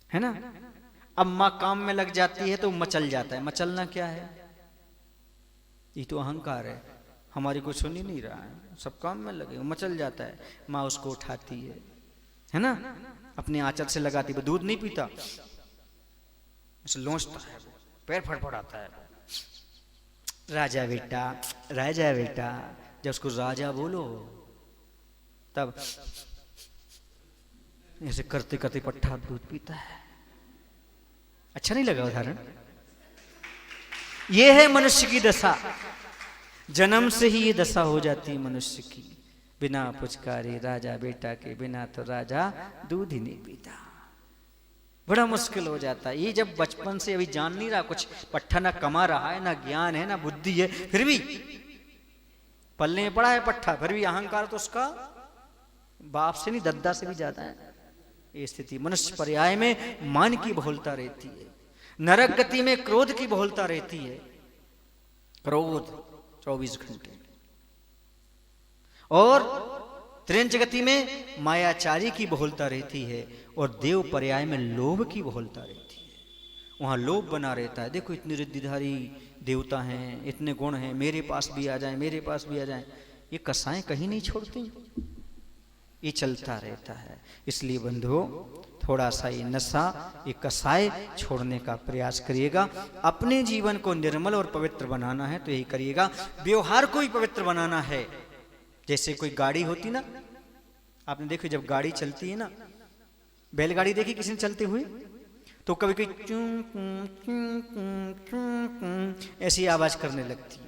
है ना? अब माँ काम में लग जाती है तो मचल जाता है। मचलना क्या है? ये तो अहंकार है। हमारी को सुन ही नहीं रहा है, सब काम में लगे, मचल जाता है। माँ उसको उठाती है ना? अपने आंचल से लगाती है। दूध नहीं पीता, उसे लोंचता है, पैर फड़फड़ाता है। राजा बेटा, राजा बेटा। जब उसको राजा बोलो तब ऐसे करते करते पट्ठा दूध पीता है। अच्छा नहीं लगा उदाहरण? यह है मनुष्य की दशा। जन्म से ही ये दशा हो जाती है मनुष्य की। बिना पुचकारे राजा बेटा के बिना तो राजा दूध ही नहीं पीता। बड़ा मुश्किल हो जाता है। ये जब बचपन से अभी जान नहीं रहा कुछ, पट्ठा ना कमा रहा है, ना ज्ञान है, ना बुद्धि है, फिर भी पल्ले में पड़ा है पट्ठा, फिर भी अहंकार तो उसका बाप से नहीं दद्दा से भी ज्यादा है। ये स्थिति मनुष्य पर्याय में मान की बहुलता रहती है। नरक गति में क्रोध की बहुलता रहती है। क्रोध 24 घंटे। और त्रिंच गति में मायाचारी की बहुलता रहती है। और देव पर्याय में लोभ की बहुलता रहती है। वहां लोभ बना रहता है। देखो इतने रिद्धिधारी देवता हैं, इतने गुण हैं, मेरे पास भी आ जाएं, मेरे पास भी आ जाएं। ये कसाएं कहीं नहीं छोड़ती, ये चलता रहता है। इसलिए बंधुओं, थोड़ा सा ये नशा, ये कसाय छोड़ने का प्रयास करिएगा। अपने जीवन को निर्मल और पवित्र बनाना है तो यही करिएगा। व्यवहार को ही पवित्र बनाना है। जैसे कोई गाड़ी होती ना, आपने देखो जब गाड़ी चलती है ना, बैलगाड़ी देखी किसी ने चलते हुए? तो कभी कभी ऐसी आवाज करने लगती है।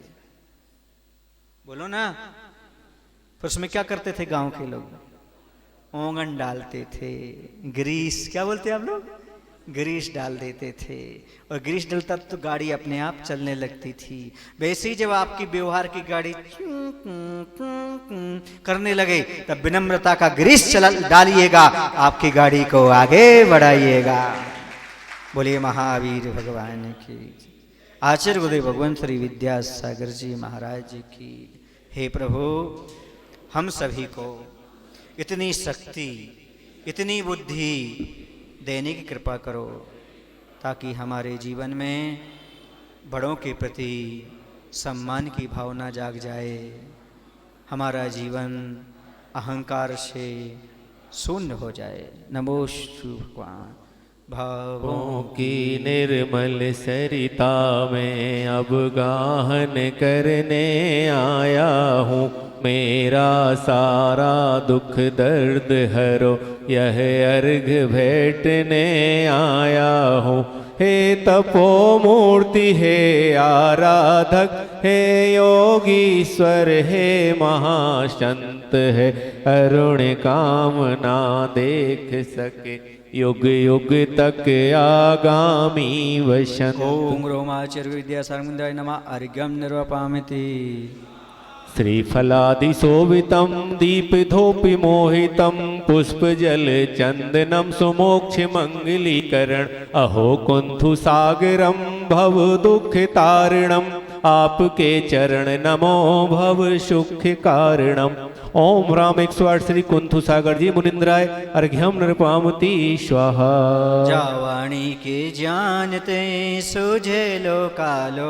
बोलो ना। फिर उसमें क्या करते थे गांव के लोग? ओंगन डालते थे, ग्रीस, क्या बोलते आप लोग? ग्रीस डाल देते थे। और ग्रीस डलता तो गाड़ी अपने आप चलने लगती थी। वैसे ही जब आपकी व्यवहार की गाड़ी करने लगे तब विनम्रता का ग्रीस डालिएगा, आपकी गाड़ी को आगे बढ़ाइएगा। बोलिए महावीर भगवान की। आचार्य गुरुदेव भगवान श्री विद्यासागर जी महाराज जी की। हे प्रभु, हम सभी को इतनी शक्ति, इतनी बुद्धि देने की कृपा करो ताकि हमारे जीवन में बड़ों के प्रति सम्मान की भावना जाग जाए। हमारा जीवन अहंकार से शून्य हो जाए। नमो श्री भगवान। भावों की निर्मल सरिता में अब गाहन करने आया हूँ। मेरा सारा दुख दर्द हरो, यह अर्घ भेंटने आया हूँ। हे तपो मूर्ति, हे आराधक, हे योगीश्वर, हे महाशंत, है अरुण कामना देख सके, युग युग तक आगामी वसंत। ओम रोमाचार्य विद्यासागर मुनिंद्राय नमः। अर्घ्यं निर्वपामिति। श्रीफलादिशोभितं दीपधूपमोहितं पुष्पजल चंदनं सुमोक्षमंगलीकरण। अहो कुंथु सागरं भव दुःखतारिणम्, आपके चरण नमो भव सुख कारणम। ओम राम 108 श्री कुंथु सागर जी मुनिंद्राय अर्घ्यम नृपामति स्वाहा। जावाणी के जानते सुझे लोकालो।